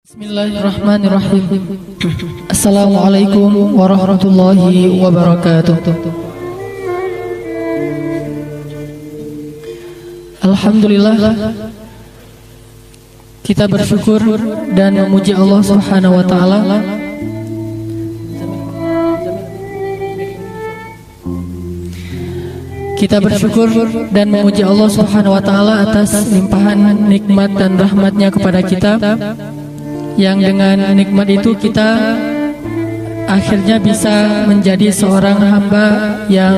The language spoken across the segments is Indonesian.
Bismillahirrahmanirrahim. Assalamualaikum warahmatullahi wabarakatuh. Alhamdulillah, kita bersyukur dan memuji Allah Subhanahu wa taala Kita bersyukur dan memuji Allah Subhanahu wa taala atas limpahan nikmat dan rahmatnya kepada kita, yang dengan nikmat itu kita akhirnya bisa menjadi seorang hamba yang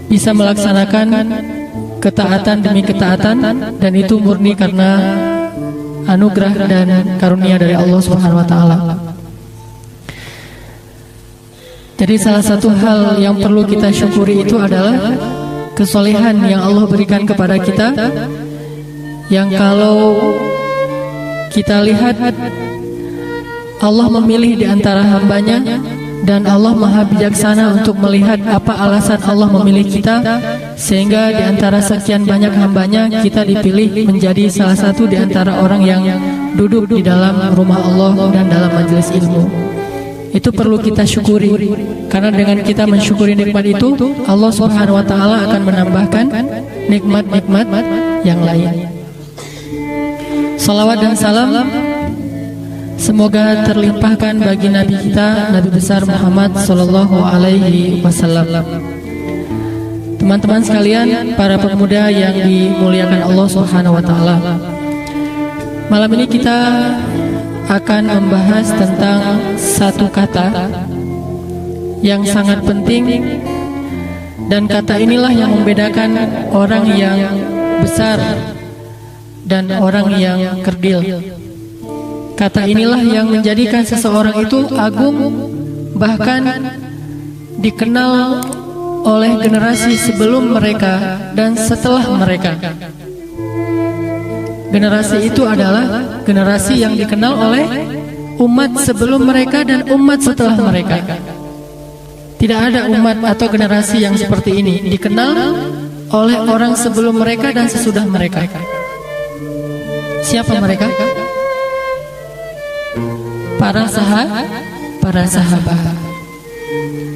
bisa melaksanakan ketaatan demi ketaatan, dan itu murni karena anugerah dan karunia dari Allah Subhanahu wa taala. Jadi salah satu hal yang perlu kita syukuri itu adalah kesolehan yang Allah berikan kepada kita, yang kalau kita lihat Allah memilih di antara hambanya, dan Allah maha bijaksana untuk melihat apa alasan Allah memilih kita, sehingga di antara sekian banyak hambanya kita dipilih menjadi salah satu di antara orang yang duduk di dalam rumah Allah dan dalam majelis ilmu. Itu perlu kita syukuri, karena dengan kita mensyukuri nikmat itu, Allah Subhanahu wa taala akan menambahkan nikmat-nikmat yang lain. Salawat dan salam semoga terlimpahkan bagi Nabi kita, Nabi besar Muhammad sallallahu alaihi wasallam. Teman-teman sekalian, para pemuda yang dimuliakan Allah Subhanahu wa taala, malam ini kita akan membahas tentang satu kata yang sangat penting, dan kata inilah yang membedakan orang yang besar dan orang yang kerdil. Kata inilah yang menjadikan seseorang itu agung, bahkan dikenal oleh generasi sebelum mereka dan setelah mereka. Generasi itu adalah generasi yang dikenal oleh umat sebelum mereka dan umat setelah mereka. Tidak ada umat atau generasi yang seperti ini, dikenal oleh orang sebelum mereka dan sesudah mereka. Siapa mereka? Para sahabat.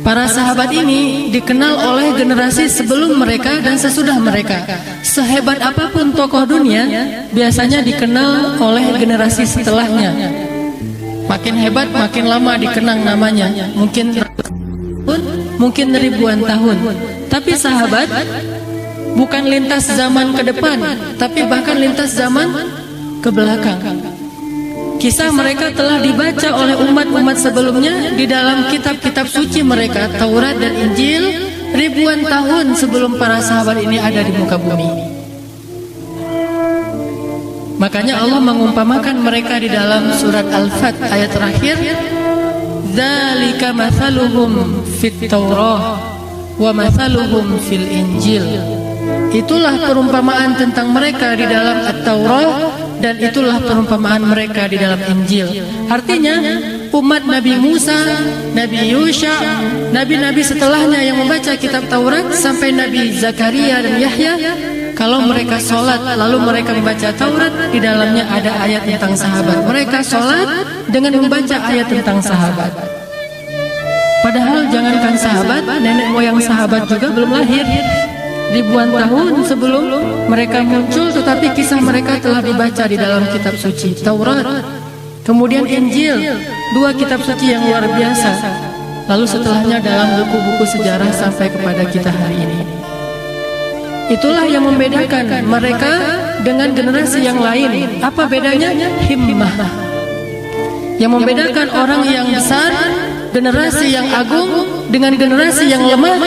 Para sahabat ini dikenal oleh generasi sebelum mereka dan sesudah mereka. Sehebat apapun tokoh dunia, biasanya dikenal oleh generasi setelahnya. Makin hebat, makin lama dikenang namanya. Mungkin ribuan tahun. Tapi sahabat bukan lintas zaman ke depan, tapi bahkan lintas zaman ke belakang. Kisah mereka telah dibaca oleh umat-umat sebelumnya di dalam kitab-kitab suci mereka, Taurat dan Injil, ribuan tahun sebelum para sahabat ini ada di muka bumi. Makanya Allah mengumpamakan mereka di dalam surat Al-Fat ayat terakhir, "Dzalika mathaluhum fit Taurah wa mathaluhum fil Injil." Itulah perumpamaan tentang mereka di dalam At-Taurah, dan itulah perumpamaan mereka di dalam Injil. Artinya umat Nabi Musa, Nabi Yusha, nabi-nabi setelahnya yang membaca kitab Taurat sampai Nabi Zakaria dan Yahya, kalau mereka sholat lalu mereka membaca Taurat, di dalamnya ada ayat tentang sahabat. Mereka sholat dengan membaca ayat tentang sahabat. Padahal jangankan sahabat, nenek moyang sahabat juga belum lahir. Ribuan tahun sebelum mereka muncul, tetapi kisah mereka telah dibaca di dalam kitab suci Taurat, kemudian Injil, dua kitab suci yang luar biasa. Lalu setelahnya dalam buku-buku sejarah sampai kepada kita hari ini. Itulah yang membedakan mereka dengan generasi yang lain. Apa bedanya? Himmah. Yang membedakan orang yang besar, generasi yang agung, dengan generasi yang lemah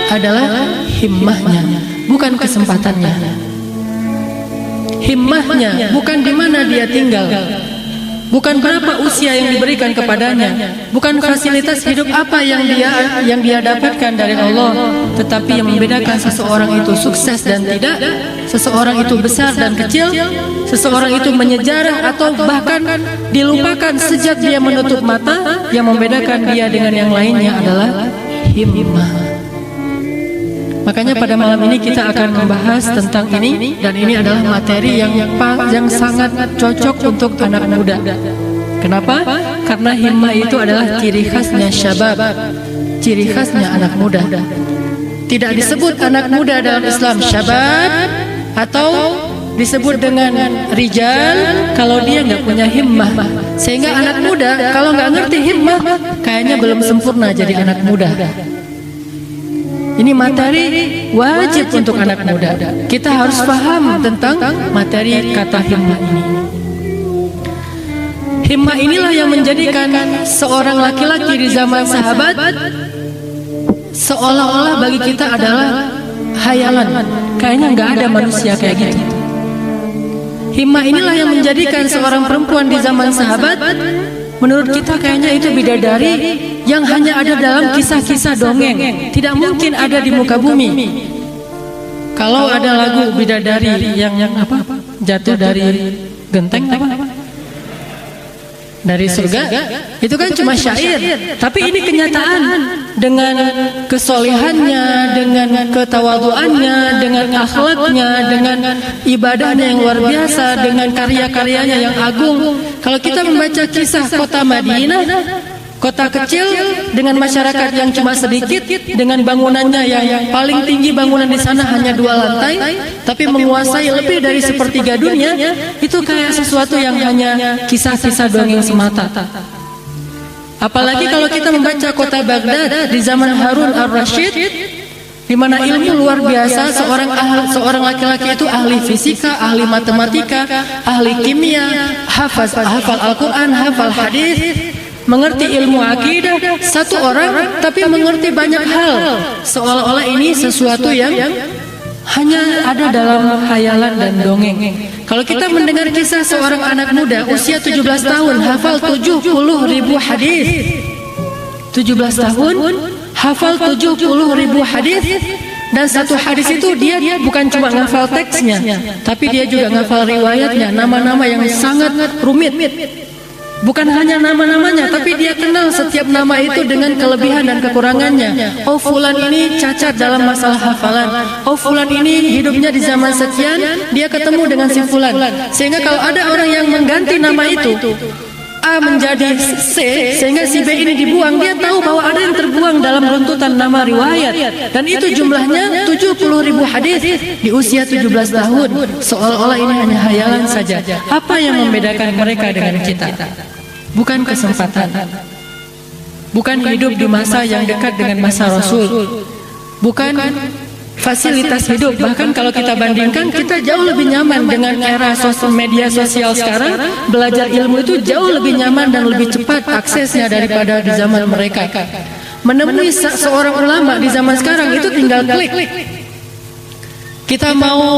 adalah himmahnya, bukan kesempatannya. Himmahnya bukan di mana dia tinggal, bukan berapa usia yang diberikan kepadanya, bukan fasilitas hidup apa yang dia dapatkan dari Allah, tetapi yang membedakan seseorang itu sukses dan tidak, seseorang itu besar dan kecil, seseorang itu menyejarah atau bahkan dilupakan sejak dia menutup mata, yang membedakan dia dengan yang lainnya adalah himmah. Makanya pada malam ini kita akan membahas tentang ini, dan ini adalah materi yang sangat cocok untuk anak muda. Kenapa? Karena himmah itu adalah ciri khasnya syabab, ciri khasnya anak muda. Tidak disebut anak muda dalam Islam syabab atau disebut dengan rijal kalau dia nggak punya himmah. Sehingga anak muda kalau nggak ngerti himmah, kayaknya belum sempurna jadi anak muda. Ini materi wajib untuk anak muda. Kita harus paham tentang materi kata himmah ini. Himmah inilah yang menjadikan seorang laki-laki di zaman sahabat seolah-olah bagi kita adalah hayalan. Kayaknya nggak ada manusia kayak gitu. Himmah inilah yang menjadikan seorang perempuan di zaman sahabat, menurut kita kayaknya itu bidadari yang hanya ada dalam kisah-kisah dongeng. Tidak mungkin ada di muka bumi. Kalau ada lagu bidadari yang apa? Jatuh dari genteng apa? Dari surga, itu kan cuma syair. Tapi ini kenyataan dengan kesolehannya, dengan ketawaduannya, dengan akhlaknya, dengan ibadahnya yang luar biasa, dengan karya-karyanya yang agung. Kalau kita membaca kisah kota Madinah, kota kecil dengan masyarakat yang cuma sedikit, dengan bangunannya yang paling tinggi bangunan di sana hanya 2 lantai, tapi menguasai lebih dari sepertiga dunia, itu kayak sesuatu yang hanya kisah-kisah dongeng semata. Apalagi kalau kita membaca kota Baghdad di zaman Harun al-Rashid, di mana ilmu luar biasa, seorang laki-laki itu ahli fisika, ahli matematika, ahli kimia, hafal Al-Quran, hafal hadis, mengerti ilmu akidah, satu orang tapi mengerti banyak hal, seolah-olah ini sesuatu yang hanya ada dalam khayalan dan dongeng. Kalau kita mendengar kisah seorang anak muda usia 17 tahun hafal 70.000 hadis, 17 tahun hafal 70.000 hadis, dan satu hadis itu dia bukan cuma ngafal teksnya, tapi dia juga ngafal riwayatnya, nama-nama yang sangat rumit. Bukan hanya nama-namanya, tapi dia kenal setiap nama itu dengan kelebihan dan kekurangannya. Oh, fulan ini cacat dalam masalah hafalan. Oh, fulan ini hidupnya di zaman sekian, dia ketemu dengan si fulan. Sehingga kalau ada orang yang mengganti nama itu, A menjadi C, sehingga si B ini dibuang, dia tahu bahwa ada yang terbuang dalam runtutan nama riwayat. Dan itu jumlahnya 70.000 hadis di usia 17 tahun. Seolah-olah ini hanya hayalan saja. Apa yang membedakan mereka dengan kita? Bukan kesempatan, bukan hidup di masa yang dekat dengan masa Rasul, bukan fasilitas hidup. Bahkan kalau kita bandingkan, kita jauh lebih nyaman dengan era media sosial sekarang. Belajar ilmu itu jauh lebih nyaman dan lebih cepat aksesnya daripada di zaman mereka. Menemui seorang ulama di zaman sekarang itu tinggal klik. Kita mau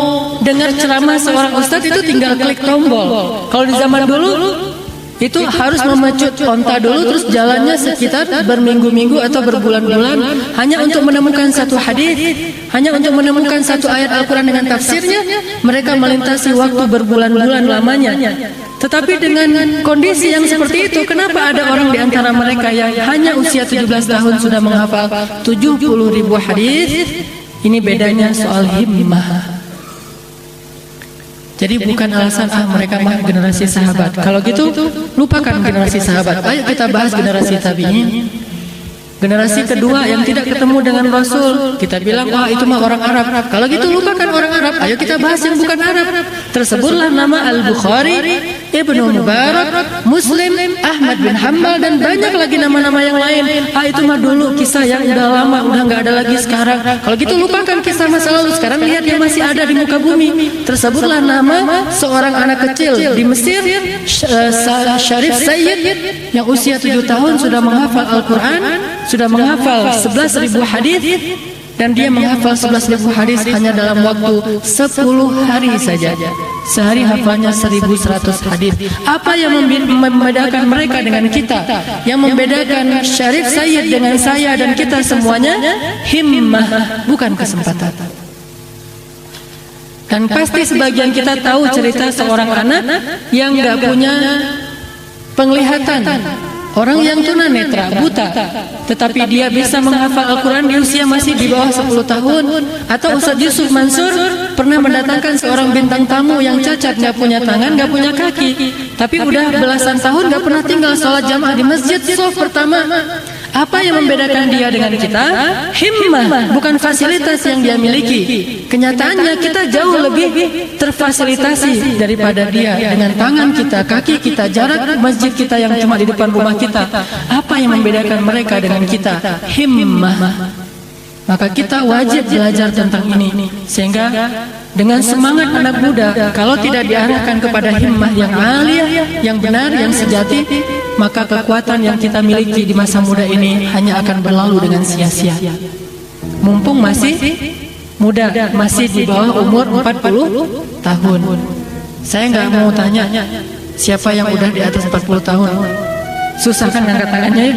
dengar ceramah seorang ustadz itu tinggal klik tombol. Kalau di zaman dulu itu harus memecut onta dulu, terus jalannya sekitar berminggu-minggu atau berbulan-bulan hanya untuk menemukan satu hadis, hanya untuk menemukan satu ayat Al-Quran dengan tafsirnya. Mereka melintasi waktu berbulan-bulan lamanya. Tetapi dengan kondisi yang seperti itu, kenapa ada orang di antara mereka yang hanya usia 17 tahun sudah menghafal 70.000 hadis? Ini bedanya soal himmah. Jadi bukan alasan mereka mah generasi sahabat. Kalau gitu lupakan generasi sahabat. Ayo kita bahas generasi tabi'in. Generasi kedua yang tidak ketemu dengan Rasul, kita bilang wah itu mah orang Arab. Kalau gitu lupakan orang Arab. Ayo kita bahas yang bukan Arab. Tersebutlah nama Al-Bukhari, Ibnu Mubarak, Muslim, Ahmad bin Hanbal, dan banyak lagi nama-nama yang lain. Itu mah dulu kisah yang udah lama, udah nggak ada lagi sekarang. Kalau gitu lupakan kisah masa lalu. Sekarang lihat yang masih ada di muka bumi. Tersebutlah nama seorang anak kecil di Mesir, Syarif Sayyid, yang usia 7 tahun sudah menghafal Al-Quran, sudah menghafal 11.000 hadis, dan dia menghafal 11.000 hadis hanya dalam waktu 10 hari saja. Sehari hafalnya 1.100 hadis. Apa yang membedakan mereka dengan kita? Yang membedakan Syarif Sayyid dengan saya dan kita semuanya himmah, bukan kesempatan. Dan pasti sebagian kita tahu cerita seorang anak yang nggak punya penglihatan. Orang yang tunanetra, buta, tetapi dia bisa menghafal Al-Quran di usia masih di bawah 10 tahun. Atau Ustadz Yusuf Mansur pernah mendatangkan seorang bintang tamu yang cacat, gak punya tangan, gak punya kaki, tapi udah belasan tahun gak pernah tinggal sholat jamaah di masjid shaf pertama. Apa yang membedakan dia dengan kita? Himmah, bukan fasilitas yang dia miliki. Kenyataannya kita jauh lebih terfasilitasi daripada dia. Dengan tangan kita, kaki kita, jarak masjid kita yang cuma di depan rumah kita. Apa yang membedakan mereka dengan kita? Himmah. Maka kita wajib belajar tentang ini, sehingga dengan semangat anak muda, kalau tidak diarahkan kepada himmah yang aliyah, yang benar, yang sejati, maka kekuatan yang kita miliki di masa muda ini hanya akan berlalu dengan sia-sia. Mumpung masih muda, masih di bawah umur 40 tahun. Saya nggak mau tanya siapa yang udah di atas 40 tahun. Susah kan angkat tangannya?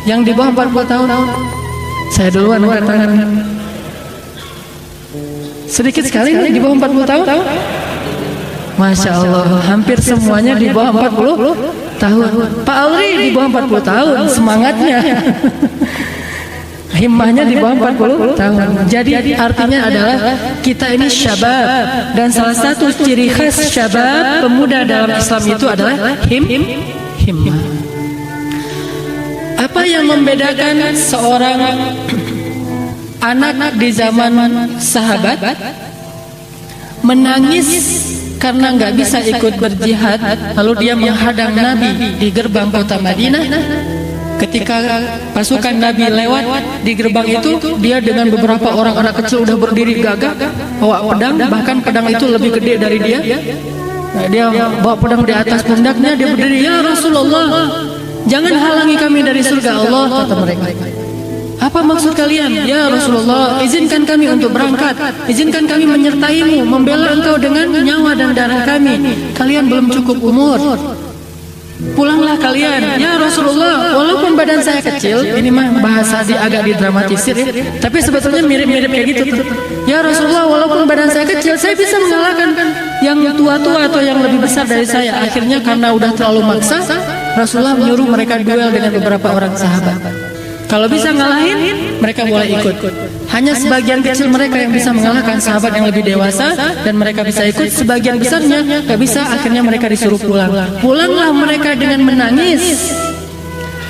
Yang di bawah 40 tahun. Saya duluan angkat tangan. Sedikit sekali nih di bawah 40 tahun. Masya Allah, hampir semuanya di bawah 40 tahun. Pak Alri di bawah 40 tahun, semangatnya. Himmahnya di bawah 40 tahun. Jadi artinya adalah kita ini syabab, dan salah satu ciri khas syabab, pemuda dalam Islam itu adalah himmah. Apa yang membedakan seorang anak di zaman sahabat menangis karena nggak bisa ikut berjihad, lalu dia menghadang Nabi di gerbang kota Madinah? Ketika pasukan Nabi lewat di gerbang itu, dia dengan beberapa orang anak kecil udah berdiri gagah, bawa pedang, bahkan pedang itu lebih gede dari dia. Nah, dia bawa pedang di atas pundaknya, dia berdiri, "Ya Rasulullah, jangan halangi kami dari surga Allah," kata mereka. "Apa maksud kalian?" "Ya Rasulullah, izinkan kami untuk berangkat, izinkan kami menyertaimu, membela engkau dengan nyawa dan darah kami. Kalian belum cukup umur, pulanglah kalian." "Ya Rasulullah, walaupun badan saya kecil," ini mah bahasa agak didramatisir ya, tapi sebetulnya mirip-mirip kayak gitu tuh. "Ya Rasulullah, walaupun badan saya kecil, saya bisa mengalahkan yang tua-tua atau yang lebih besar dari saya." Akhirnya karena udah terlalu maksa, Rasulullah menyuruh mereka duel dengan beberapa orang sahabat. Kalau bisa ngalahin, mereka boleh ikut. Hanya sebagian kecil mereka yang bisa mengalahkan sahabat yang lebih dewasa, dan mereka bisa ikut. Sebagian besarnya gak bisa, akhirnya mereka disuruh pulang. Pulanglah mereka dengan menangis.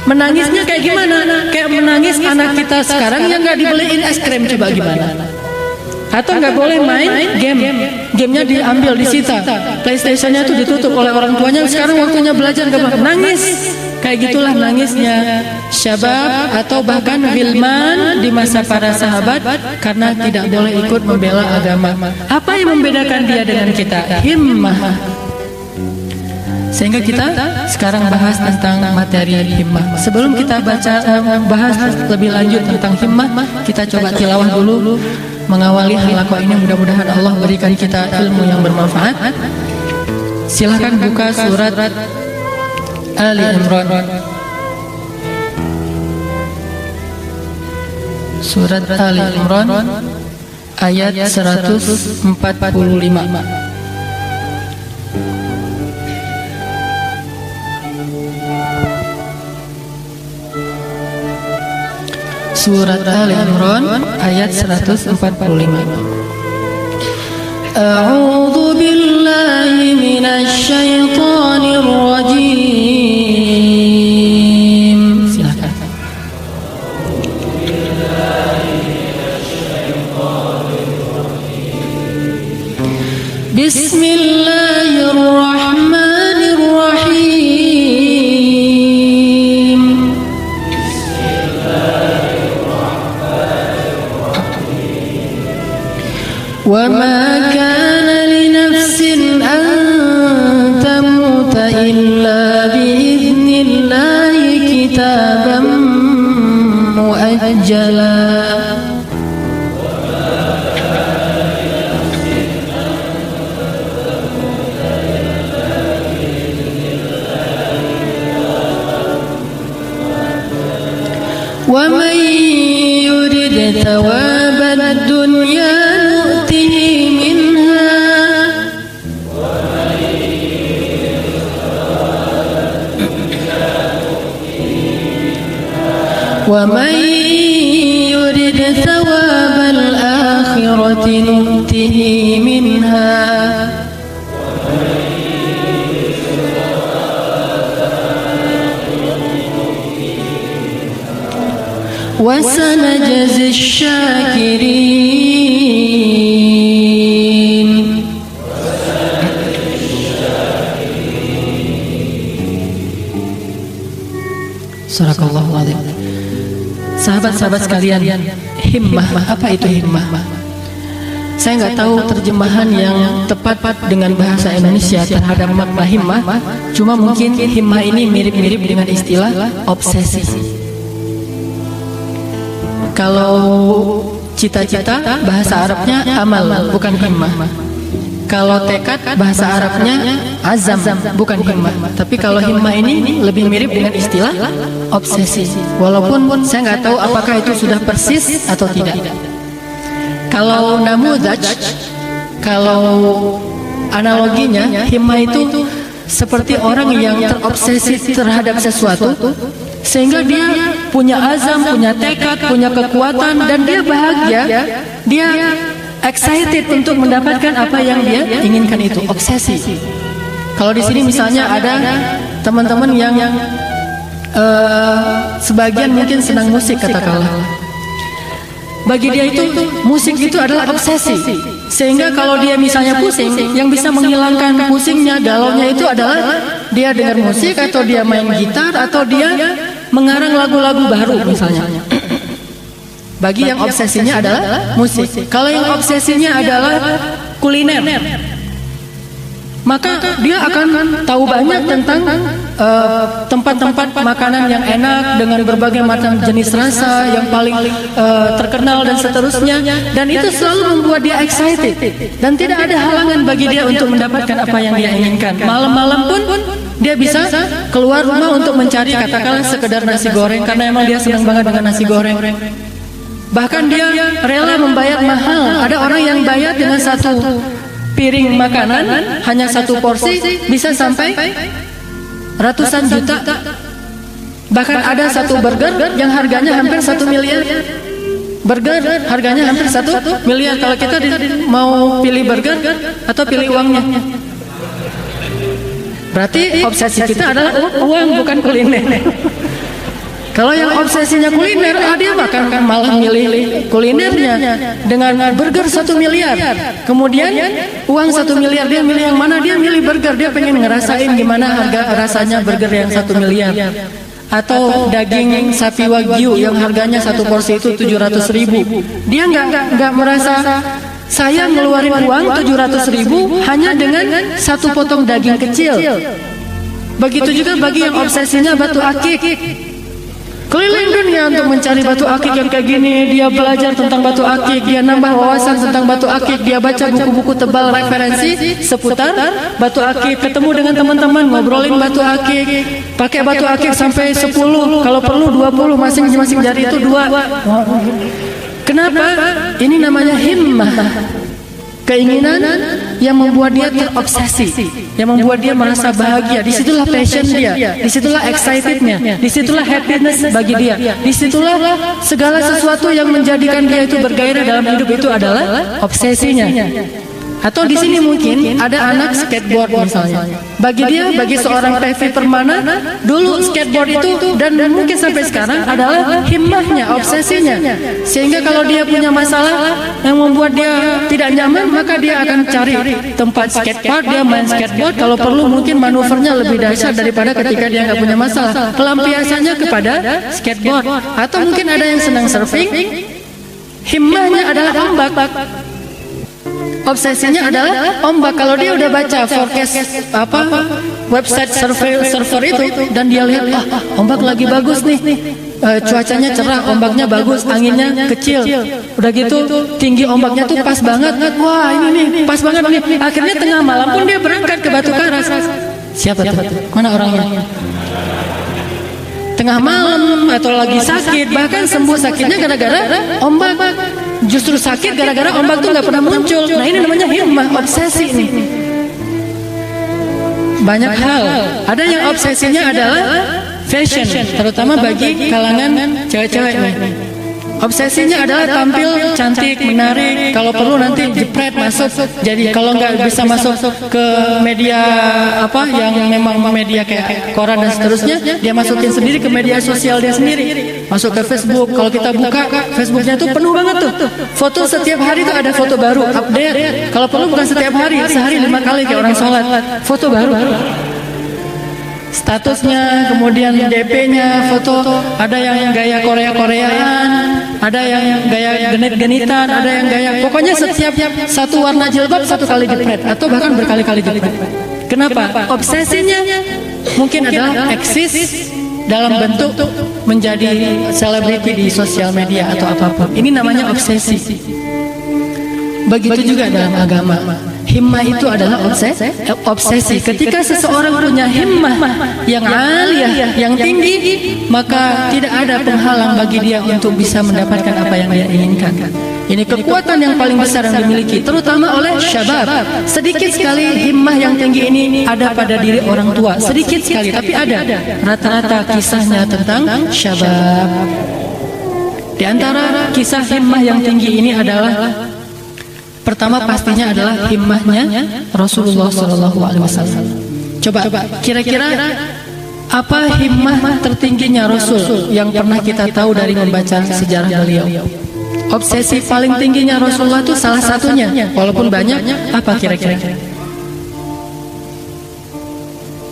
Menangisnya kayak gimana? Kayak menangis anak kita sekarang yang gak dibeliin es krim, coba gimana? Atau gak boleh main game, gamenya diambil, disita, PlayStation-nya tuh ditutup oleh orang tuanya. Sekarang waktunya belajar, gak boleh nangis. Kayak gitulah nangisnya syabab atau bahkan wilman di masa para sahabat, karena tidak boleh ikut membela agama. Apa yang membedakan dia dengan kita? Himmah. Sehingga kita sekarang bahas tentang materi himmah. Sebelum kita bahas lebih lanjut tentang himmah, kita coba tilawah dulu mengawali halaqah ini. Mudah-mudahan Allah berikan kita ilmu yang bermanfaat. Silahkan buka surat Ali Imran. Surat Ali Imran ayat 145. Surat Ali Imran ayat 145. A'udzu billahi minasy syaithanir rajim. Silakan. Bismillahirrahmanirrahim. Wa ma kana li nafsin an tamuta illa bi'idnillahi kitaban muajjala. Wa man yurid thawabad dunya nu'tihi minha ومن يرد ثواب الآخرة نؤته منها وسنجزي الشاكرين. Sadaqallahul Azim. Sahabat-sahabat sekalian, himmah, apa itu himmah? Saya nggak tahu terjemahan yang tepat dengan bahasa Indonesia terhadap makna himmah. Cuma mungkin himmah ini mirip-mirip dengan istilah obsesi. Kalau cita-cita bahasa Arabnya amal, bukan himmah. Kalau tekad bahasa Arabnya azam, bukan himmah. Tapi kalau himmah ini lebih mirip dengan istilah obsesi. Walaupun saya nggak tahu apakah itu sudah persis atau tidak. Kalau namudaj, kalau analoginya, himmah itu seperti orang yang terobsesi terhadap sesuatu, sehingga dia punya azam, punya tekad, punya kekuatan, dan dia bahagia, dia excited untuk mendapatkan apa yang dia inginkan, itu obsesi. Kalau di sini misalnya ada teman-teman yang sebagian mungkin senang musik katakanlah. Bagi dia itu musik itu adalah obsesi. Sehingga kalau dia misalnya pusing, yang bisa menghilangkan pusingnya, galaunya itu adalah dia dengar musik, atau dia main gitar, atau dia mengarang lagu-lagu baru misalnya. Bagi yang obsesinya adalah musik. Kalau yang obsesinya adalah kuliner, maka dia akan tahu banyak tentang tempat-tempat makanan yang enak dengan berbagai macam jenis rasa yang paling terkenal dan seterusnya, dan itu selalu membuat dia excited, dan tidak ada halangan bagi dia untuk mendapatkan apa yang dia inginkan. Malam-malam pun dia bisa keluar rumah untuk mencari katakanlah sekedar nasi goreng, karena emang dia senang banget dengan nasi goreng. Bahkan dia rela membayar mahal. Ada orang yang bayar dengan satu piring makanan, hanya satu porsi, bisa sampai ratusan juta. Bahkan ada satu burger yang harganya hampir 1 miliar. Burger harganya hampir 1 miliar. Kalau kita mau pilih burger atau pilih uangnya, berarti obsesi kita adalah uang, bukan kuliner. Kalau yang obsesinya kuliner, dia makan malah milih kulinernya dengan burger 1 miliar. Kemudian uang 1 miliar, dia milih yang mana? Dia milih burger. Dia pengen ngerasain gimana harga rasanya burger yang 1 miliar. Atau daging sapi wagyu yang harganya satu porsi itu 700.000. Dia nggak merasa saya ngeluarin uang 700.000 hanya dengan satu potong daging kecil. Begitu juga bagi yang obsesinya batu akik. Keliling dunia untuk mencari batu akik yang kayak gini. Dia belajar tentang batu akik, dia nambah wawasan tentang batu akik, dia baca buku-buku tebal referensi seputar batu akik, ketemu dengan teman-teman, ngobrolin batu akik, pakai batu akik sampai 10, kalau perlu 20, masing-masing jari itu 2. Kenapa? Ini namanya himmah. Keinginan yang membuat dia terobsesi, yang membuat dia merasa bahagia. Disitulah passion dia, disitulah excitednya, disitulah happiness bagi dia, disitulah segala sesuatu yang menjadikan dia itu bergairah dalam hidup itu adalah obsesinya. Atau di sini mungkin ada anak skateboard misalnya. Bagi dia, bagi seorang PV Permana, dulu skateboard itu dan mungkin sampai sekarang adalah himmahnya, obsesinya. Sehingga kalau dia punya masalah yang membuat dia tidak nyaman, maka dia akan cari tempat skatepark, dia main skateboard. Kalau perlu mungkin manuvernya lebih dahsyat daripada ketika dia nggak punya masalah. Pelampiasannya kepada skateboard. Atau mungkin ada yang senang surfing, himmahnya adalah ombak. Obsesinya adalah ombak. Kalau dia udah baca forecast website surfer itu, dan dia lihat ombak lagi bagus nih, cuacanya cerah, ombaknya bagus, anginnya kecil, udah gitu tinggi ombaknya tuh pas banget, wah ini nih pas banget nih. Akhirnya tengah malam pun dia berangkat ke Batu Karas. Siapa tuh? Mana orangnya? Tengah malam atau lagi sakit, bahkan sembuh sakitnya gara-gara ombak. Justru sakit gara-gara ombak tuh nggak pernah muncul. Nah ini namanya himmah, obsesi nih. Banyak hal. Ada yang obsesinya adalah fashion, terutama bagi kalangan cewek-cewek nih. Obsesinya adalah tampil cantik, menarik, kalau perlu nanti jepret masuk. Jadi kalau nggak bisa masuk ke media apa yang memang media kayak koran dan seterusnya, dia masukin sendiri ke media sosial dia sendiri. Masuk ke Facebook, kalau kita buka Facebooknya tuh penuh banget tuh. Foto setiap hari tuh ada foto baru, update. Kalau perlu bukan setiap hari, sehari 5 kali kayak orang sholat, foto baru. Statusnya, kemudian DP-nya, foto, ada yang gaya Korea-Koreaan, ada yang gaya genit-genitan, ada yang gaya, pokoknya setiap satu warna jilbab satu kali jepret, atau bahkan berkali-kali jepret. Kenapa? Obsesinya mungkin adalah eksis dalam bentuk menjadi selebriti di sosial media atau apapun. Ini namanya obsesi. Begitu juga dalam agama. Himmah itu adalah obsesi. Ketika seseorang punya himmah yang aliyah, yang tinggi, maka tidak ada penghalang bagi dia untuk bisa mendapatkan apa yang dia inginkan. Ini kekuatan yang paling besar yang dimiliki, terutama oleh syabab. Sedikit sekali himmah yang tinggi ini ada pada diri orang tua, sedikit sekali, tapi ada. Rata-rata kisahnya tentang syabab. Di antara kisah himmah yang tinggi ini adalah, pertama pastinya adalah himmahnya Rasulullah SAW. Coba kira-kira apa himmah tertingginya Rasul yang pernah kita tahu dari membaca sejarah beliau? Obsesi paling tingginya Rasulullah itu salah satunya, walaupun banyak. Apa kira-kira?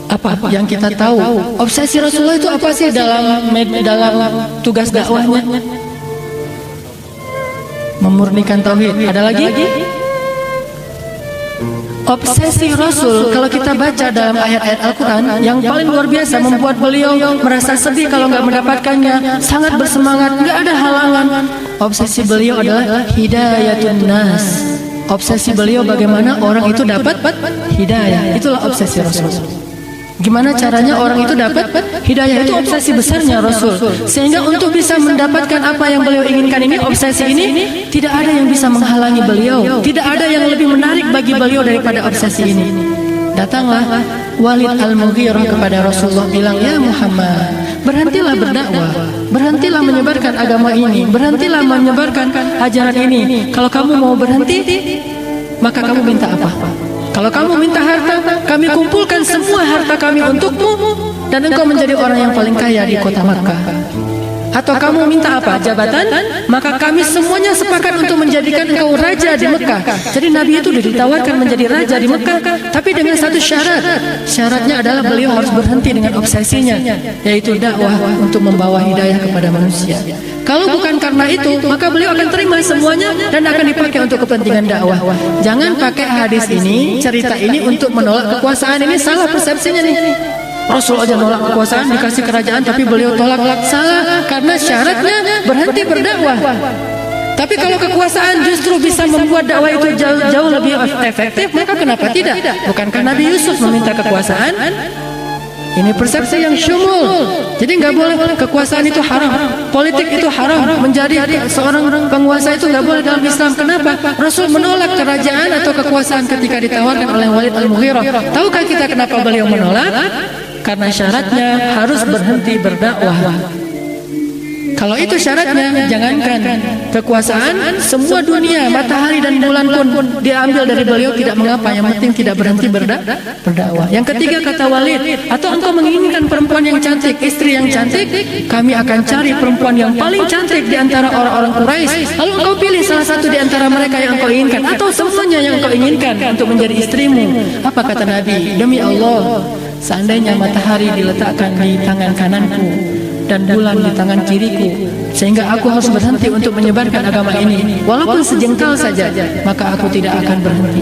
Apa yang kita tahu? Obsesi Rasulullah itu apa sih dalam tugas dakwahnya? Memurnikan tauhid. Ada lagi? Obsesi Rasul, kalau kita baca dalam ayat-ayat Al-Quran, yang paling luar biasa membuat beliau merasa sedih kalau nggak mendapatkannya, sangat bersemangat, nggak ada halangan. Obsesi beliau adalah hidayatun nas. Obsesi beliau bagaimana orang itu dapat hidayah. Itulah obsesi Rasul. Gimana caranya orang itu dapat hidayah, itu obsesi besarnya Rasul. Sehingga untuk bisa mendapatkan apa yang beliau inginkan ini, obsesi ini, tidak ada yang bisa menghalangi beliau. Tidak ada yang lebih menarik bagi beliau daripada obsesi ini. Datanglah Walid Al-Mughirah kepada Rasulullah, bilang, "Ya Muhammad, berhentilah berdakwah, berhentilah menyebarkan agama ini, berhentilah menyebarkan ajaran ini. Kalau kamu mau berhenti, maka kamu minta apa? Kalau kamu minta harta, kami kumpulkan semua harta kami untukmu, dan engkau menjadi orang yang paling kaya di kota Makkah. Atau kamu minta apa? Jabatan? Maka kami semuanya sepakat untuk menjadikan engkau raja di Mekah." Jadi Nabi itu ditawarkan menjadi raja di Mekah, tapi dengan satu syarat. Syaratnya adalah beliau harus berhenti dengan obsesinya, yaitu dakwah untuk membawa hidayah kepada manusia. Kalau bukan karena itu, maka beliau akan terima semuanya dan akan dipakai untuk kepentingan dakwah. Jangan pakai hadis ini, cerita ini untuk menolak kekuasaan. Ini salah persepsinya nih. Rasul aja nolak kekuasaan, dikasih kerajaan, tapi beliau tolak. Salah, karena syaratnya berhenti berdakwah. Tapi kalau kekuasaan justru bisa membuat dakwah itu jauh lebih efektif, maka kenapa tidak? Bukankah Nabi Yusuf meminta kekuasaan? Ini persepsi yang syumul. Jadi nggak boleh kekuasaan itu haram, politik itu haram, menjadi seorang penguasa itu nggak boleh dalam Islam. Kenapa? Rasul menolak kerajaan atau kekuasaan ketika ditawarkan oleh Walid Al-Mughirah. Tahukah kita kenapa beliau menolak? Karena syaratnya harus berhenti berdakwah. Kalau itu syaratnya, jangankan kekuasaan, semua dunia, matahari dan bulan pun diambil dari beliau, tidak mengapa, yang penting tidak berhenti berdakwah. Yang ketiga kata Walid, atau engkau menginginkan perempuan yang cantik, istri yang cantik, kami akan cari perempuan yang paling cantik di antara orang-orang Quraisy. Lalu engkau pilih salah satu di antara mereka yang engkau inginkan, atau semuanya yang engkau inginkan untuk menjadi istrimu. Apa kata Nabi? Demi Allah, seandainya matahari diletakkan di tangan kananku dan bulan di tangan kiriku, sehingga aku harus berhenti untuk menyebarkan agama ini, walaupun sejengkal saja, maka aku tidak akan berhenti.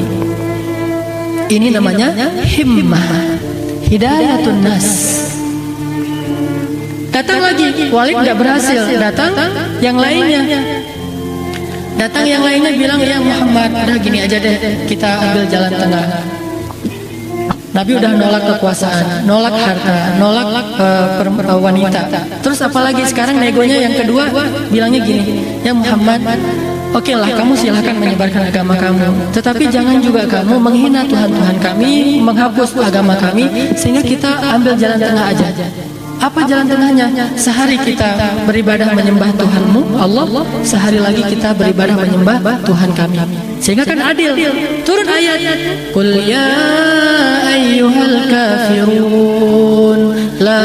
Ini namanya himmah, hidayatun nas. Datang lagi, Walid tidak berhasil. Datang yang lainnya. Datang yang lainnya bilang, "Ya Muhammad, udah gini aja deh, kita ambil jalan tengah." Nabi udah nolak kekuasaan, nolak harta, nolak wanita. Terus apalagi sekarang negonya yang kedua, bilangnya gini, "Ya Muhammad, oke lah, kamu silahkan menyebarkan agama kamu, tetapi jangan juga kamu menghina Tuhan-Tuhan kami, menghapus agama kami, sehingga kita ambil jalan tengah aja. Apa jalan tengahnya? Sehari kita beribadah menyembah Tuhanmu Allah, sehari lagi kita beribadah menyembah Tuhan kami. Sehingga kan adil. Turun ayat, Qul ya ayyuhal kafirun la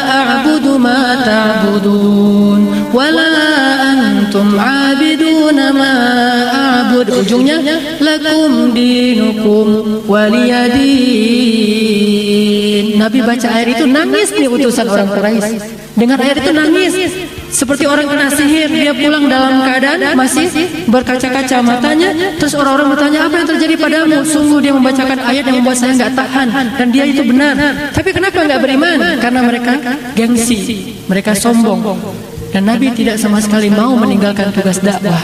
a'budu ma ta'budun wa la antum 'abiduna ma a'bud. Ujungnya lakum dinukum waliyadin. Nabi baca ayat itu nangis nih, utusan orang Quraisy. Dengar ayat itu nangis. Seperti orang kena sihir, dia pulang dalam keadaan masih berkaca-kaca matanya. Terus orang-orang bertanya, apa yang terjadi padamu? Sungguh dia membacakan ayat yang membuat saya nggak tahan, dan dia itu benar. Tapi kenapa nggak beriman? Karena mereka gengsi, mereka sombong. Dan Nabi tidak sama sekali mau meninggalkan tugas dakwah.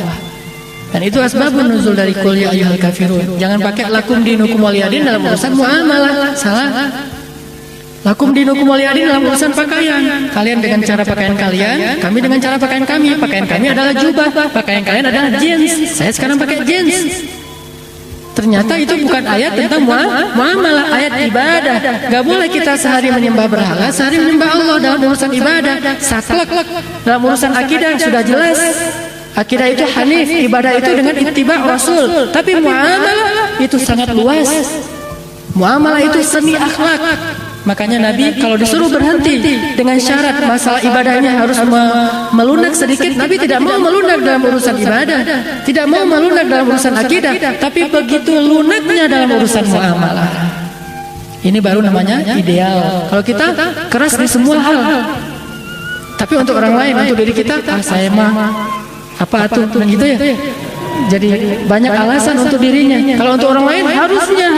Dan itu asbabun nuzul dari Qul ya ayyuhal kafirun. Jangan pakai lakum dinukum waliyadin dalam urusan muamalah, salah. Lakum dinukum waliyadin dalam urusan pakaian. Kalian dengan cara pakaian kalian, kami dengan cara pakaian kami. Pakaian kami adalah jubah, pakaian kalian adalah jeans. Saya sekarang pakai jeans. Ternyata itu bukan ayat tentang muamalah, ayat ibadah. Gak boleh kita sehari menyembah berhala, sehari menyembah Allah dalam urusan ibadah. Saklek. Dalam urusan akidah sudah jelas. Akidah itu hanif, ibadah itu dengan ittiba Rasul. Tapi muamalah itu sangat luas. Muamalah itu seni akhlak. Makanya Nabi kalau disuruh berhenti dengan syarat masalah ibadahnya harus melunak sedikit, Nabi tidak mau melunak dalam urusan ibadah, tidak mau melunak dalam urusan akidah, tapi begitu lunaknya dalam urusan muamalah. Ini baru namanya ideal. Kalau kita keras di semua hal, tapi untuk orang lain, untuk diri kita, saya mah apa atuh gitu ya. Jadi banyak alasan untuk dirinya. Kalau untuk orang lain harusnya.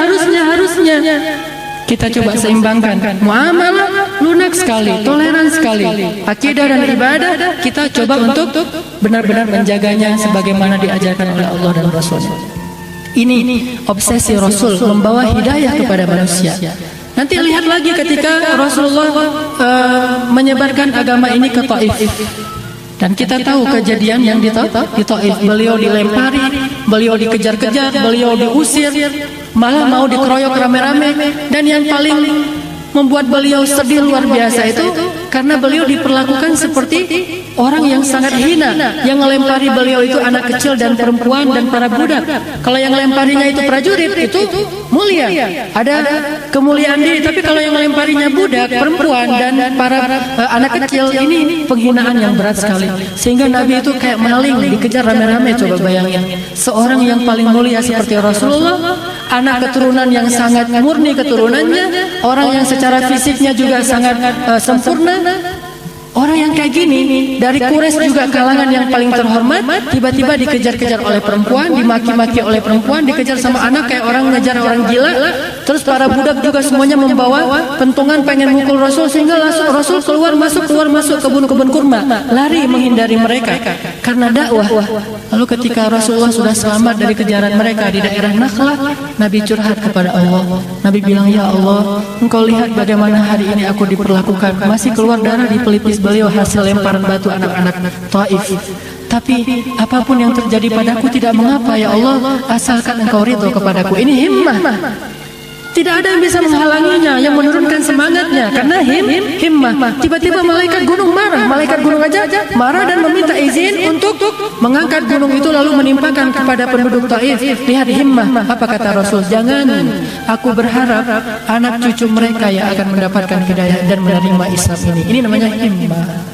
Kita coba seimbangkan. Muamalah lunak sekali, toleran sekali. Akidah dan ibadah kita coba untuk benar-benar menjaganya sebagaimana diajarkan oleh Allah dan Rasul. Ini obsesi Rasul membawa hidayah kepada manusia. Nanti lihat lagi ketika Rasulullah menyebarkan agama ini ke Taif. Dan kita tahu kejadian yang di Taif, beliau dilempari, beliau dikejar-kejar, beliau diusir, malah mau dikeroyok rame-rame. Dan yang paling membuat beliau sedih luar biasa itu karena beliau diperlakukan seperti orang yang sangat hina. Yang melempari beliau itu anak kecil dan perempuan dan para budak. Kalau yang melemparinya itu prajurit, itu mulia, ada kemuliaan diri. Tapi kalau yang melemparinya budak, perempuan dan para anak kecil, ini penghinaan yang berat sekali. Sehingga Nabi itu kayak maling dikejar rame-rame. Coba bayangin, seorang yang paling mulia seperti Rasulullah, anak keturunan yang sangat murni keturunannya, orang yang secara fisiknya juga sangat sempurna. Orang yang kayak gini dari Quraisy juga kalangan yang paling terhormat, tiba-tiba dikejar-kejar oleh perempuan, dimaki-maki oleh perempuan, dikejar sama anak kayak orang ngejar orang gila. Terus para budak juga semuanya membawa pentungan pengen mukul Rasul, sehingga Rasul keluar masuk kebun-kebun kurma, lari menghindari mereka karena dakwah. Lalu ketika Rasulullah sudah selamat dari kejaran mereka di daerah Nakhlah, Nabi curhat kepada Allah. Nabi bilang, ya Allah, Engkau lihat bagaimana hari ini aku diperlakukan, masih keluar darah di pelipis beliau hasil lemparan batu anak-anak Taif. Tapi apapun yang terjadi padaku tidak mengapa ya Allah, asalkan Engkau ridho kepadaku. Ini himmah. Tidak ada yang bisa menghalanginya, yang menurunkan semangatnya. Karena himmah. Tiba-tiba malaikat gunung marah. Malaikat gunung aja marah dan meminta izin untuk mengangkat gunung itu lalu menimpakan kepada penduduk Taif. Lihat himmah. Apa kata Rasul? Jangan. Aku berharap anak cucu mereka yang akan mendapatkan hidayah dan menerima Islam ini. Ini namanya himmah.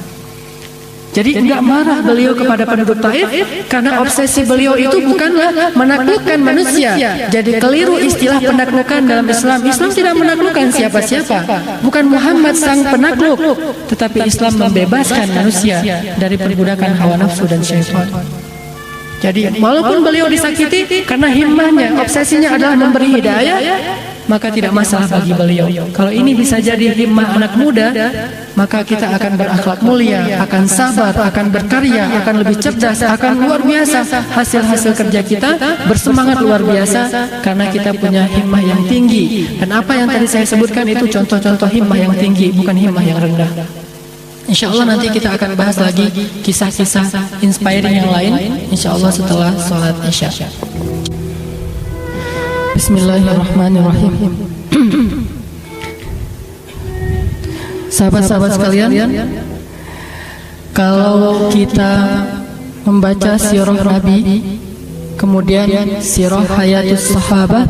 Jadi enggak marah beliau kepada penduduk Taif karena obsesi beliau itu bukanlah menaklukkan manusia. Jadi keliru istilah penaklukan dalam Islam. Islam tidak menaklukkan siapa-siapa. Bukan Muhammad sang penakluk, tetapi Islam membebaskan manusia dari perbudakan hawa nafsu dan syaitan. Jadi walaupun beliau disakiti karena himmahnya, obsesinya adalah memberi hidayah, maka tidak masalah bagi beliau. Kalau ini bisa jadi himmah anak muda, maka kita akan berakhlak mulia, akan sabar, akan berkarya, akan lebih cerdas, akan luar biasa. Hasil-hasil kerja kita bersemangat luar biasa karena kita punya himmah yang tinggi. Dan apa yang tadi saya sebutkan itu contoh-contoh himmah yang tinggi, bukan himmah yang rendah. Insya Allah nanti kita akan bahas lagi kisah-kisah inspiring yang lain, insya Allah setelah sholat Isya. Bismillahirrahmanirrahim. Sahabat-sahabat sekalian, kalau kita membaca sirah Nabi, kemudian sirah hayatus sahabah,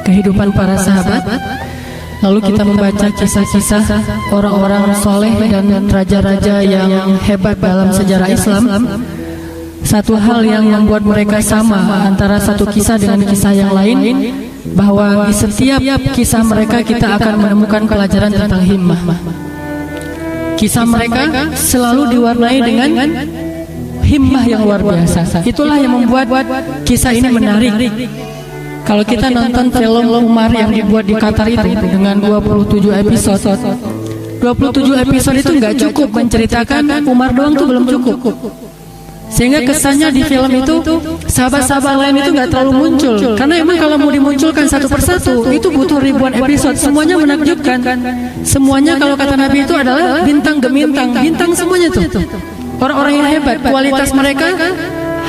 kehidupan para sahabat, lalu kita membaca kisah-kisah orang-orang soleh dan raja-raja yang hebat dalam sejarah Islam, satu hal yang membuat mereka sama antara satu kisah dengan kisah yang lain, bahwa di setiap kisah mereka kita akan menemukan pelajaran tentang himmah. Kisah mereka selalu diwarnai dengan himmah yang luar biasa. Itulah yang membuat kisah ini menarik. Kalau kita nonton film Umar yang dibuat di Qatar itu dengan 27 episode, 27 episode itu nggak cukup menceritakan Umar doang, tuh belum cukup. Sehingga kesannya di film itu sahabat-sahabat lain itu nggak terlalu muncul, karena emang kalau mau dimunculkan satu persatu itu butuh ribuan episode. Semuanya menakjubkan, semuanya kalau kata Nabi itu adalah bintang gemintang, bintang semuanya tuh. Orang-orang yang hebat, kualitas mereka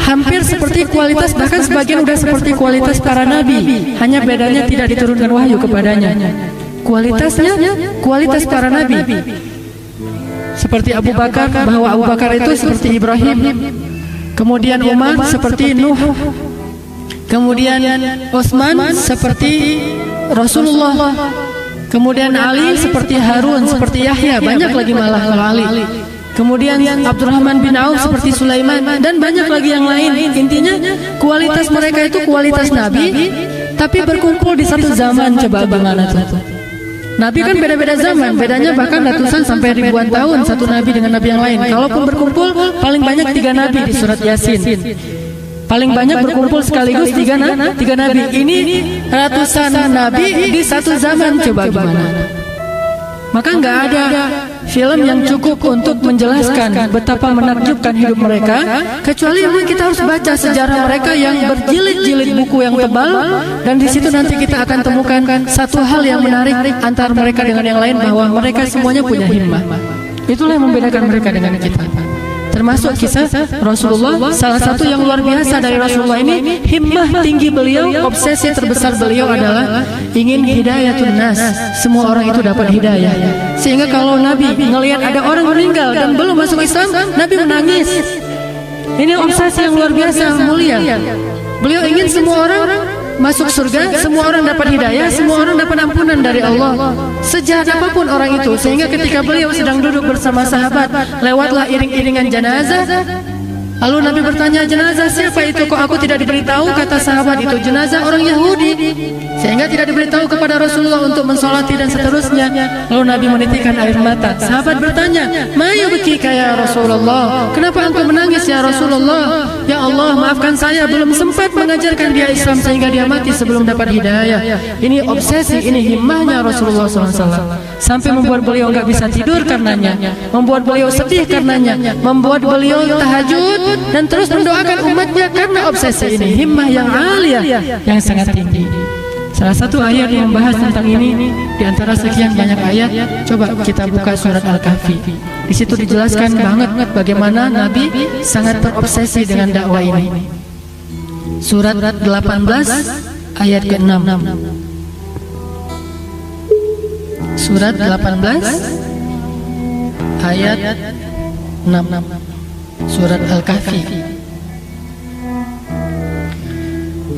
hampir seperti kualitas, bahkan sebagian udah seperti kualitas para nabi. Hanya bedanya tidak diturunkan wahyu kepadanya. Kualitasnya kualitas para nabi. Seperti Abu Bakar, bahwa Abu Bakar itu seperti Ibrahim. Kemudian Umar seperti Nuh. Kemudian Utsman seperti Rasulullah. Kemudian Ali seperti Harun, seperti Yahya. Banyak lagi malah kalau Ali. Kemudian Abdurrahman bin Auf seperti Sulaiman, dan banyak lagi yang lain. Intinya kualitas mereka itu kualitas Nabi, tapi berkumpul di satu zaman. Coba bagaimana tuh? Nabi kan beda-beda zaman, bedanya bahkan ratusan sampai ribuan tahun satu Nabi dengan Nabi yang lain. Kalaupun berkumpul, paling banyak 3 Nabi di surat Yasin. Paling banyak berkumpul sekaligus 3 Nabi. Ini ratusan Nabi di satu zaman. Coba gimana? Maka nggak ada film yang cukup untuk menjelaskan betapa menakjubkan hidup mereka, kecuali memang kita harus baca sejarah mereka yang berjilid-jilid buku yang tebal, dan di situ nanti kita akan temukan satu hal yang menarik antara mereka dengan yang lain, bahwa mereka semuanya punya himmah. Itulah yang membedakan mereka dengan kita. Termasuk kisah Rasulullah, salah satu yang luar biasa dari Rasulullah ini, himmah tinggi beliau, obsesi terbesar beliau adalah ingin hidayatun nas, semua orang itu dapat hidayah. Sehingga kalau Nabi ngelihat ada orang meninggal dan belum masuk Islam, Nabi menangis. Ini obsesi yang luar biasa mulia. Beliau ingin semua orang masuk surga, semua orang dapat hidayah, semua orang dapat ampunan dari Allah, sejahat apapun orang itu. Sehingga ketika beliau sedang duduk bersama sahabat, lewatlah iring-iringan jenazah. Lalu Nabi bertanya, jenazah siapa itu? Kok aku tidak diberitahu? Kata sahabat, itu jenazah orang Yahudi. Sehingga tidak diberitahu kepada Rasulullah untuk mensolati dan seterusnya. Lalu Nabi menitikkan air mata. Sahabat bertanya, ma yubkika ya Rasulullah? Kenapa engkau menangis ya Rasulullah? Ya Allah, maafkan saya, belum sempat mengajarkan dia Islam sehingga dia mati sebelum dapat hidayah. Ini obsesi, ini himmahnya Rasulullah SAW. Sampai membuat beliau nggak bisa tidur karenanya, membuat beliau sedih karenanya, membuat beliau tahajud dan terus mendoakan umatnya karena obsesi ini, himmah yang aliyah, yang sangat tinggi. Salah satu ayat yang membahas tentang ini di antara sekian banyak ayat, coba kita buka surat Al-Kahfi. Di situ dijelaskan banget bagaimana Nabi sangat terobsesi dengan dakwah ini. Surat 18 ayat ke-6. Surat 18 ayat 6. Surat Al-Kahfi.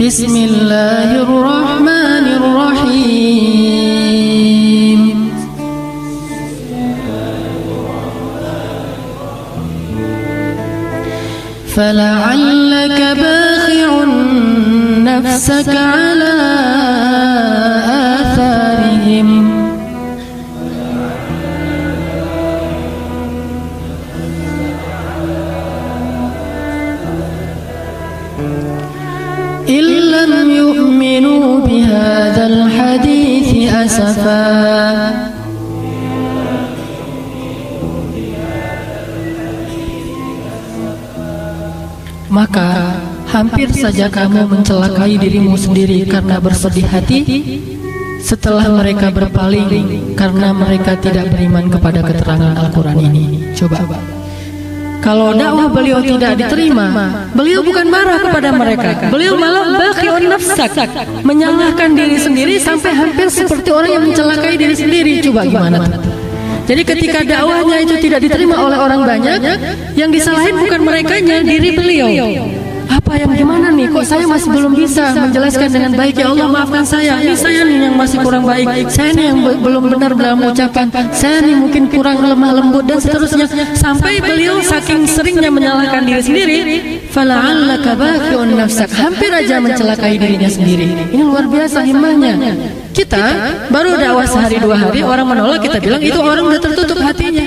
Bismillahirrahmanirrahim. فَلَعَلَّكَ بَاخِعٌ نَفْسَكَ عَلَى آثَارِهِمْ إِن لَّمْ يُؤْمِنُوا بِهَذَا الْحَدِيثِ أَسَفًا. Maka hampir saja kamu mencelakai dirimu sendiri karena bersedih hati setelah mereka berpaling karena mereka tidak beriman kepada keterangan Al-Quran ini. Coba, kalau dakwah beliau tidak diterima, beliau bukan marah kepada mereka, beliau malah bakhi'un nafsak, menyalahkan diri sendiri sampai hampir seperti orang yang mencelakai diri sendiri. Coba gimana? Jadi ketika dakwahnya itu tidak diterima oleh orang banyak, yang disalahin bukan merekanya, diri beliau. Apa yang gimana nih? Kok saya masih belum bisa menjelaskan dengan baik? Ya Allah, maafkan saya. Ini saya nih yang masih kurang baik. Saya nih yang belum benar dalam ucapan. Saya nih mungkin kurang lemah lembut dan seterusnya. Sampai beliau saking seringnya menyalahkan diri sendiri, fala'allaka baqi'un nafsak, hampir aja mencelakai dirinya sendiri. Ini luar biasa himmahnya. Kita baru dakwah sehari dua hari, orang menolak, kita bilang itu orang udah tertutup hatinya.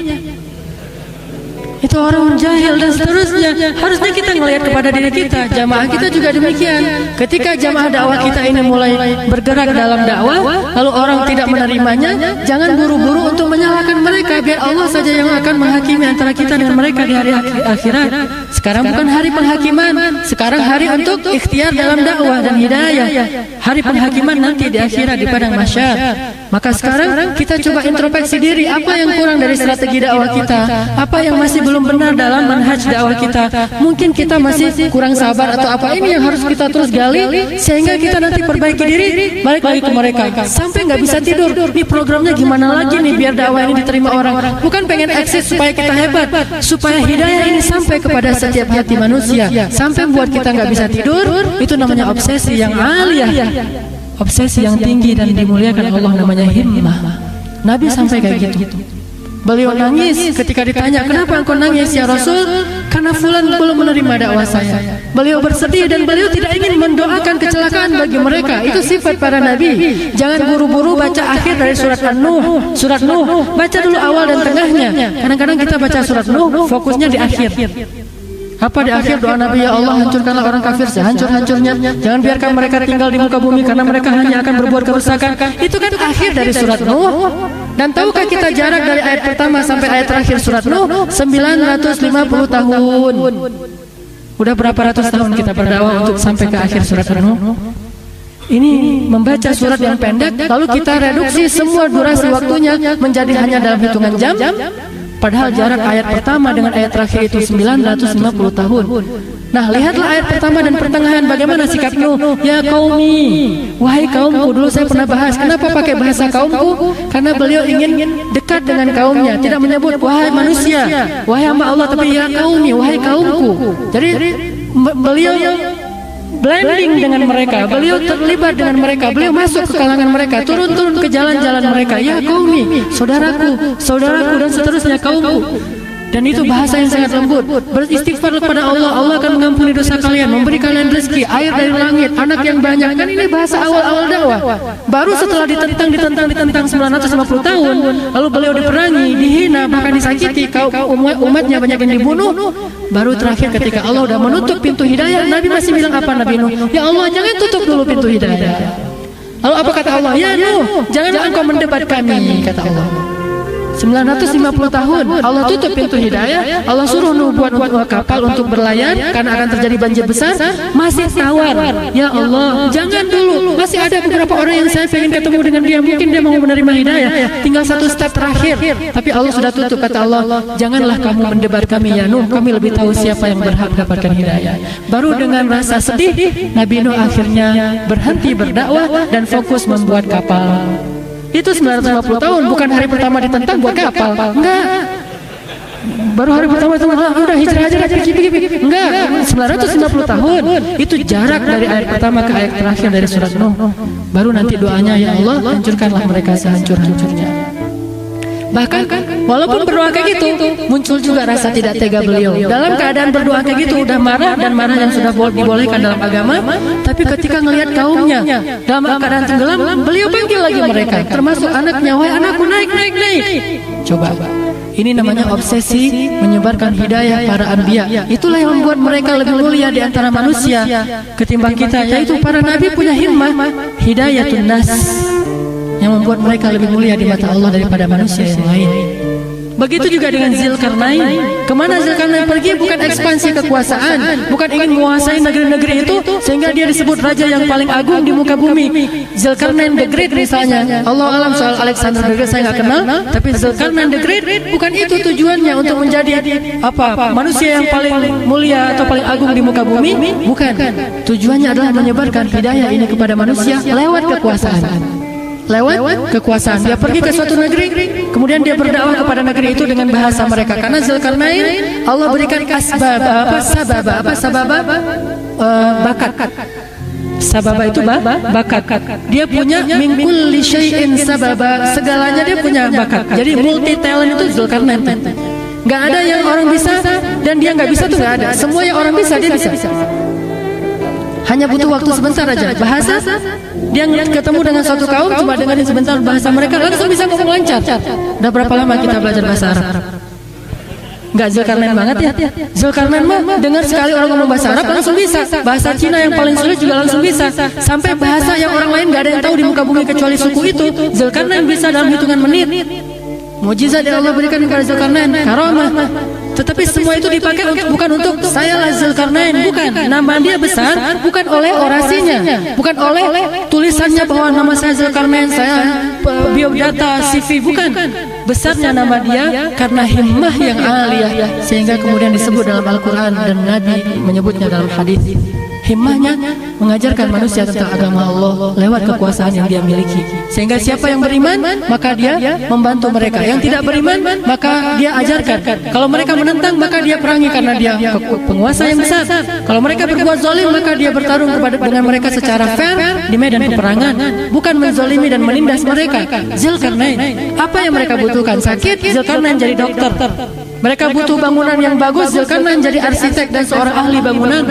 Itu orang jahil dan seterusnya. Harusnya kita ngelihat kepada diri kita. Jamaah kita juga demikian. Ketika jamaah dakwah kita ini mulai bergerak dalam dakwah, lalu orang tidak menerimanya, jangan buru-buru untuk menyalahkan mereka. Biar Allah saja yang akan menghakimi antara kita dengan mereka di hari akhirat. Sekarang bukan hari penghakiman, sekarang hari untuk ikhtiar dalam dakwah dan hidayah. Hari penghakiman nanti di akhirat di padang mahsyar. Maka sekarang kita coba introspeksi diri, apa yang kurang dari strategi dakwah kita, apa yang masih belum benar dalam manhaj dakwah kita. Mungkin kita masih kurang sabar atau apa, ini yang harus kita terus gali sehingga kita nanti perbaiki diri, balik lagi ke mereka. Sampai nggak bisa tidur, ini programnya gimana lagi nih biar dakwah ini diterima orang. Bukan pengen eksis supaya kita hebat, supaya hidayah ini sampai kepada setiap hati manusia, sampai buat kita nggak bisa tidur. Itu namanya obsesi yang aliyah, obsesi yang tinggi dan dimuliakan Allah, namanya himmah. Nabi sampai kayak gitu. Beliau nangis ketika ditanya, kenapa engkau nangis ya Rasul? Karena fulan belum menerima dakwah saya. Beliau bersedih dan beliau tidak ingin mendoakan kecelakaan bagi mereka. Itu sifat para nabi. Jangan buru-buru baca akhir dari surat An-Nuh. Surat Nuh, baca dulu awal dan tengahnya. Kadang-kadang kita baca surat Nuh, fokusnya di akhir. Apa di akhir doa Nabi, ya Allah hancurkanlah orang kafir sehancur-hancurnya, jangan biarkan mereka tinggal di muka bumi karena mereka hanya akan berbuat kerusakan. Itu kan akhir dari surat Nuh. Dan tahukah kita jarak dari ayat pertama sampai ayat terakhir surat Nuh? 950 tahun. Udah berapa ratus tahun kita berdakwah untuk sampai ke akhir surat Nuh. Ini membaca surat yang pendek, lalu kita reduksi semua durasi waktunya menjadi hanya dalam hitungan jam. Padahal jarak ayat pertama dengan ayat terakhir itu 950 tahun. Nah, lihatlah ayat pertama dan pertengahan bagaimana sikap Nuh. Ya qaumi, wahai kaumku. Dulu saya pernah bahas, kenapa pakai bahasa kaumku? Karena beliau ingin dekat dengan kaumnya, tidak menyebut wahai manusia, wahai hamba Allah, tapi ya qaumi, wahai kaumku. Jadi beliau blending dengan mereka, beliau terlibat dengan mereka, beliau masuk ke kalangan mereka, turun-turun ke jalan-jalan mereka. Ya qaumi, saudaraku, saudaraku dan seterusnya, kaumku. Dan itu bahasa yang sangat lembut. Beristighfar kepada Allah, Allah akan mengampuni dosa kalian, memberi kalian rezeki, air dari langit, anak yang banyak. Kan ini bahasa awal-awal dakwah. Baru setelah ditentang 950 tahun, lalu beliau diperangi, dihina, bahkan disakiti, umatnya banyak yang dibunuh. Baru terakhir ketika Allah sudah menutup pintu hidayah, Nabi masih bilang apa Nabi Nuh? Ya Allah, jangan tutup dulu pintu hidayah. Lalu apa kata Allah? Ya Nuh, janganlah engkau mendebat kami, kata Allah. 950 tahun Allah tutup pintu hidayah, Allah suruh Nuh buat kapal untuk berlayar karena akan terjadi banjir besar, masih tawar. Ya Allah, jangan dulu, masih ada beberapa orang yang saya pengen ketemu dengan dia, mungkin dia mau menerima hidayah, tinggal satu step terakhir, tapi Allah sudah tutup. Kata Allah, janganlah kamu mendebat kami ya Nuh, kami lebih tahu siapa yang berhak mendapatkan hidayah. Baru dengan rasa sedih, Nabi Nuh akhirnya berhenti berdakwah dan fokus membuat kapal. Itu 950 tahun, bukan hari pertama ditentang buat kapal. Enggak. Baru hari pertama udah hijrah aja, pergi. Enggak, 950 tahun. Itu jarak dari ayat pertama ke ayat terakhir dari surat Nuh. Baru nanti doanya, ya Allah hancurkanlah mereka sehancur-hancurnya. Bahkan walaupun berdoa kayak gitu, muncul juga rasa tidak tega beliau. Dalam keadaan berdoa kayak gitu udah marah, dan marah yang sudah dibolehkan dalam agama. Tapi ketika ngelihat kaumnya dalam keadaan tenggelam, beliau panggil lagi mereka, termasuk anaknya, wahai anakku, naik. Coba, ini namanya obsesi menyebarkan hidayah para anbiya. Itulah yang membuat mereka lebih mulia di antara manusia ketimbang kita, yaitu para nabi punya himmah hidayatun nas, yang membuat mereka lebih mulia di mata Allah daripada manusia yang lain. Begitu juga dengan Zulkarnain. Kemana Zulkarnain pergi? Bukan ekspansi kekuasaan, bukan ingin menguasai negeri-negeri itu sehingga dia disebut raja yang paling agung di muka bumi. Zulkarnain the Great misalnya, Allah alam soal Alexander the Great saya nggak kenal, tapi Zulkarnain the Great bukan itu tujuannya untuk menjadi manusia yang paling mulia atau paling agung di muka bumi. Bukan. Tujuannya adalah menyebarkan hidayah ini kepada manusia lewat kekuasaan, lewat kekuasaan. Dia pergi ke suatu negeri, kemudian dia berdakwah kepada negeri itu dengan bahasa mereka. Karena Zulkarnain Allah berikan bakat. Sababa itu bakat. Dia punya min kulli syai'in sababa, segalanya dia punya bakat. Jadi multi talent itu Zulkarnain. Nggak ada yang orang bisa dan dia nggak bisa tuh nggak ada. Semua yang orang bisa dia bisa. Hanya butuh waktu sebentar aja. Bahasa, dia ketemu dengan suatu kaum, coba dengerin sebentar bahasa mereka, langsung bisa ngomong lancar. Udah berapa lama kita belajar bahasa Arab? Nggak Zulkarnain banget ya? Zulkarnain mah dengar sekali orang ngomong bahasa Arab langsung bisa. Bahasa Cina yang paling sulit juga langsung bisa. Sampai bahasa yang orang lain nggak ada yang tahu di muka bumi kecuali suku itu, Zulkarnain bisa dalam hitungan menit. Mujizat yang Allah berikan kepada Zulkarnain, karamah. Tetapi semua itu dipakai bukan untuk sayalah Zulkarnain, bukan. Nama dia besar bukan oleh orasinya, bukan oleh tulisannya bahwa nama saya Zulkarnain, saya biodata, CV, bukan. Besarnya nama dia karena himmah yang aliyah, sehingga kemudian disebut dalam Al-Quran dan Nabi menyebutnya dalam hadis. Himmahnya mengajarkan manusia tentang agama Allah lewat kekuasaan yang dia miliki. Sehingga siapa yang beriman, maka dia membantu mereka. Yang tidak beriman, maka dia ajarkan. Kalau mereka menentang, maka dia perangi karena dia penguasa yang besar. Kalau mereka berbuat zalim, maka dia bertarung dengan mereka secara fair di medan peperangan, bukan menzalimi dan menindas mereka. Zulkarnain, apa yang mereka butuhkan? Sakit, Zulkarnain jadi dokter. Mereka butuh bangunan yang bagus, Zulkarnain jadi arsitek dan seorang ahli bangunan.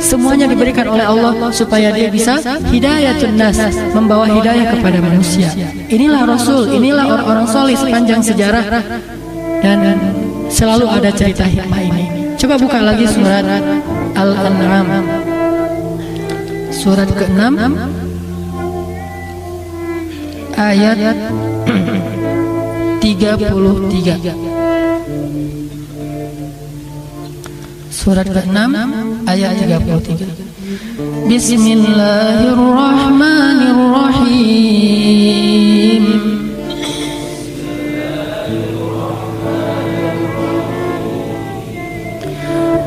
Semuanya diberikan oleh Allah supaya dia bisa hidayatun nas, membawa hidayah kepada manusia. Inilah Rasul, inilah orang-orang soleh sepanjang sejarah, dan selalu ada cerita hikmah ini. Coba buka lagi surat Al-An'am, surat ke-6 ayat 33. Surat ke-6 ayat 33. Bismillahirrahmanirrahim.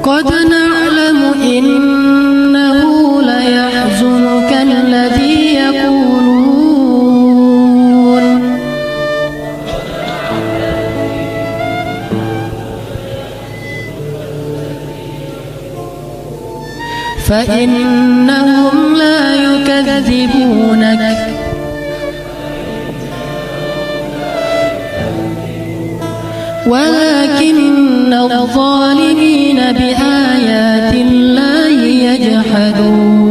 Qad na'lamu innahu la yahzunuka alladhi yaqulun. فإنهم لا يكذبونك ولكن الظالمين بآيات الله يجحدون.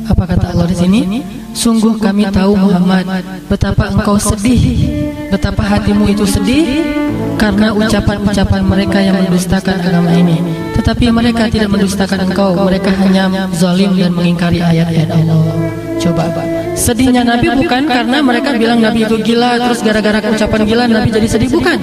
Apa kata Allah di sini? Sungguh kami tahu Muhammad, betapa engkau sedih, betapa hatimu itu sedih karena ucapan-ucapan mereka yang mendustakan agama ini. Tetapi mereka tidak mendustakan engkau, mereka hanya zalim dan mengingkari ayat-ayat Allah. Coba, sedihnya Nabi bukan karena mereka bilang Nabi itu gila, terus gara-gara ucapan gila Nabi jadi sedih, bukan.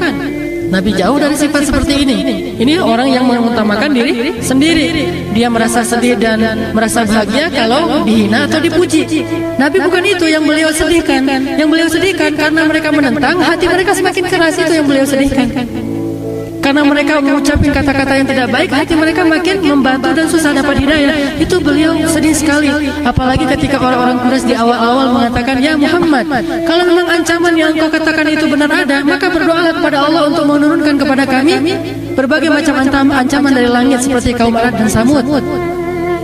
Nabi jauh dari sifat seperti ini. Ini orang yang mengutamakan diri sendiri. Dia merasa sedih dan merasa bahagia kalau dihina atau dipuji. Nabi bukan itu yang beliau sedihkan. Yang beliau sedihkan karena mereka menentang, hati mereka semakin keras, itu yang beliau sedihkan. Karena mereka mengucapkan kata-kata yang tidak baik, hati mereka makin membantu dan susah dapat hidayah. Itu beliau sedih sekali. Apalagi ketika orang-orang Quraisy di awal-awal mengatakan, ya Muhammad, kalau memang ancaman yang engkau katakan itu benar ada, maka berdoalah kepada Allah untuk menurunkan kepada kami berbagai macam ancaman dari langit seperti kaum Ad dan Samud.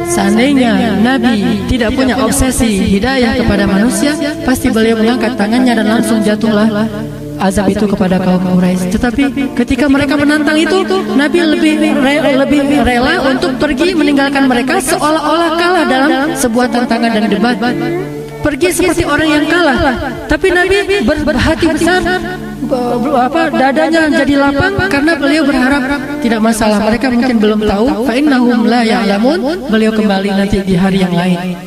Seandainya Nabi tidak punya obsesi hidayah kepada manusia, pasti beliau mengangkat tangannya dan langsung jatuhlah azab itu kepada kaum Quraisy. Tetapi ketika mereka menantang itu, Nabi lebih rela untuk pergi meninggalkan mereka seolah-olah kalah dalam sebuah tantangan dan debat. Pergi seperti orang yang kalah. Tapi Nabi berhati besar, dadanya jadi lapang karena beliau berharap tidak masalah. Mereka mungkin belum tahu, fa innahum la ya'lamun, beliau kembali nanti di hari yang lain.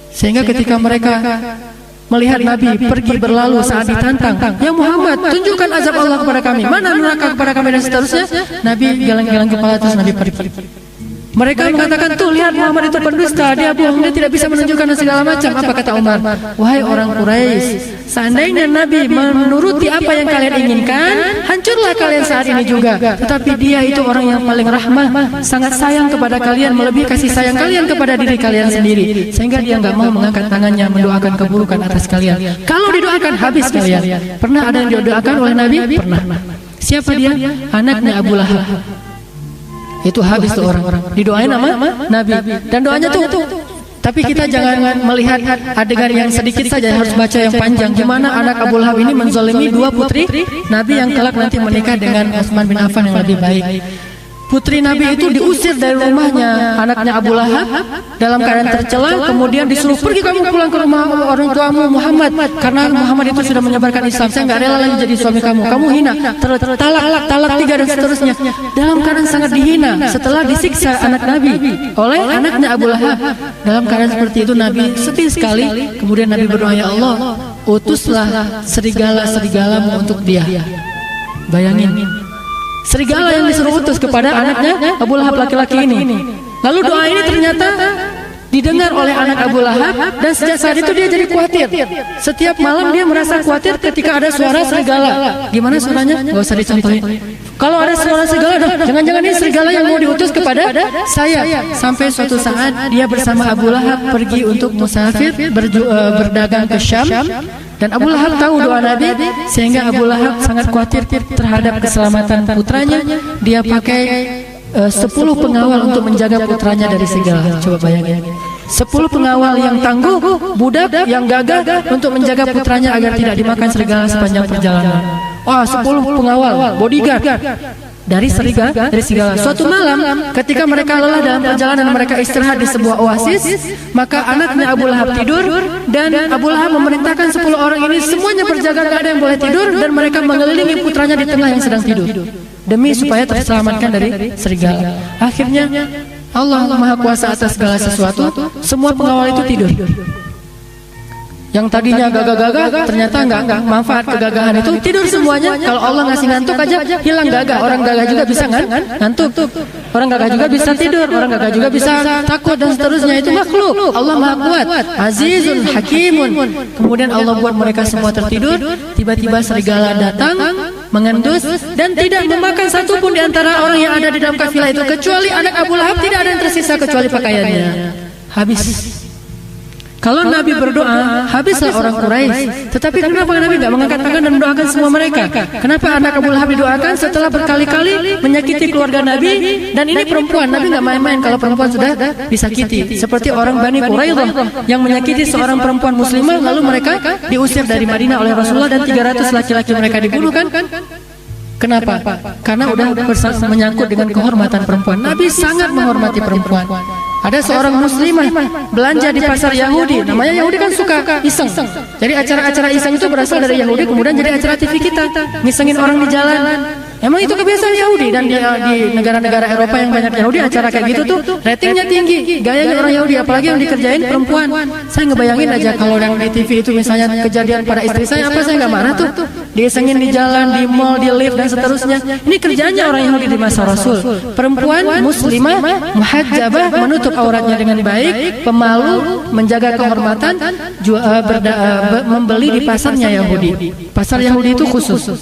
Sehingga ketika mereka melihat Nabi pergi berlalu saat ditantang, ya Muhammad, tunjukkan azab Allah kepada kami, mana neraka kepada kami, dan seterusnya, Nabi geleng-geleng kepala terus Nabi pergi. Mereka mengatakan, tuh lihat Muhammad itu pendusta, dia bohong, dia tidak bisa menunjukkan segala macam. Apa kata Umar? Wahai orang Quraisy, seandainya Nabi menuruti apa yang kalian inginkan, hancurlah kalian saat ini juga. Tetapi dia itu orang yang paling rahmah, sangat sayang kepada kalian, melebihi kasih sayang kalian kepada diri kalian sendiri, sehingga dia nggak mau mengangkat tangannya mendoakan keburukan atas kalian. Kalau didoakan habis kalian. Pernah ada yang didoakan oleh Nabi? Pernah. Siapa dia? Anaknya Abu Lahab. Itu habis tuh orang didoain sama Nabi, dan doanya tuh. Tapi kita jangan melihat adegan yang sedikit saja, harus baca yang panjang. Gimana anak Abu Lahab ini menzalimi dua putri Nabi yang kelak nanti menikah dengan Utsman bin Affan yang lebih baik. Putri Nabi itu diusir dari rumahnya anaknya Abu Lahab dalam keadaan tercela, kemudian disuruh pergi kamu pulang ke rumah orang tuamu Muhammad, karena Muhammad itu sudah menyebarkan Islam, saya nggak rela lagi jadi suami kamu hina, talak 3 dan seterusnya. Dalam keadaan sangat dihina setelah disiksa anak Nabi oleh anaknya Abu Lahab. Dalam keadaan seperti itu Nabi sedih sekali, kemudian Nabi berdoa, ya Allah, utuslah serigala-serigalamu untuk dia. Bayangin, serigala yang disuruh utus kepada anaknya Abu Lahab laki-laki ini. Lalu doa ini ternyata didengar oleh anak Abu Lahab, dan sejak saat itu dia jadi khawatir. Setiap malam dia merasa khawatir ketika ada suara serigala. Gimana suaranya? Gak usah dicontohin. Kalau ada suara serigala, jangan-jangan ini serigala yang mau diutus kepada saya. Sampai suatu saat dia bersama Abu Lahab pergi untuk musafir berdagang ke Syam. Dan Abu Lahab tahu doa Nabi, sehingga Abu Lahab sangat khawatir terhadap keselamatan putranya. Dia pakai 10 pengawal untuk menjaga putranya dari serigala. Coba bayangin, 10 pengawal yang tangguh, budak yang gagah untuk menjaga putranya agar tidak dimakan serigala sepanjang perjalanan. 10 pengawal, bodyguard dari serigala. Suatu malam ketika mereka lelah dalam perjalanan, mereka istirahat di sebuah oasis, maka anaknya Abu Lahab tidur, dan Abu Lahab memerintahkan 10 orang ini semuanya berjaga, gak ada yang boleh tidur, dan mereka mengelilingi putranya di tengah yang sedang tidur, demi supaya terselamatkan dari serigala. Akhirnya Allah Maha Kuasa atas segala sesuatu, semua pengawal itu tidur. Yang tadinya gagah-gagah ternyata enggak manfaat kegagahan itu, tidur semuanya. Kalau Allah ngasih ngantuk aja hilang gagah. Orang gagah juga bisa ngantuk. Orang gagah juga bisa tidur, orang gagah juga bisa takut dan seterusnya. Itu makhluk. Allah Maha Kuat, Azizun Hakimun. Kemudian Allah buat mereka semua tertidur. Tiba-tiba serigala datang, mengendus, dan tidak memakan satupun di antara orang yang ada di dalam kafilah itu, kecuali anak Abu Lahab. Tidak ada yang tersisa kecuali pakaiannya. Habis. Kalau Nabi berdoa, habislah orang Quraisy. Tetapi kenapa Nabi tidak mengangkat tangan dan mendoakan semua mereka? Kenapa anak Abu Lahab didoakan setelah berkali-kali menyakiti keluarga Nabi? Dan ini perempuan, Nabi nggak main-main kalau perempuan sudah disakiti. Seperti orang Bani Quraidah yang menyakiti seorang perempuan muslimah, lalu mereka diusir dari Madinah oleh Rasulullah, dan 300 laki-laki mereka dibunuh kan? Kenapa? Karena udah menyangkut dengan kehormatan perempuan. Nabi sangat menghormati perempuan. Ada seorang muslimah belanja di pasar Yahudi. Namanya Yahudi kan suka iseng. Jadi acara-acara iseng itu berasal dari Yahudi, kemudian jadi acara TV kita, ngisengin orang di jalan. Emang itu kebiasaan Yahudi, dan di negara-negara Eropa yang banyak Yahudi, acara kayak gitu tuh ratingnya tinggi, gayanya orang Yahudi, apalagi yang dikerjain perempuan. Saya ngebayangin aja kalau yang di TV itu misalnya kejadian pada istri saya, apa saya nggak marah tuh? Diisengin di jalan, di mall, di lift dan seterusnya. Ini kerjanya orang Yahudi di masa Rasul. Perempuan muslimah muhajjabah, menutup auratnya dengan baik, pemalu, menjaga kehormatan, membeli di pasarnya Yahudi. Pasar Yahudi itu khusus.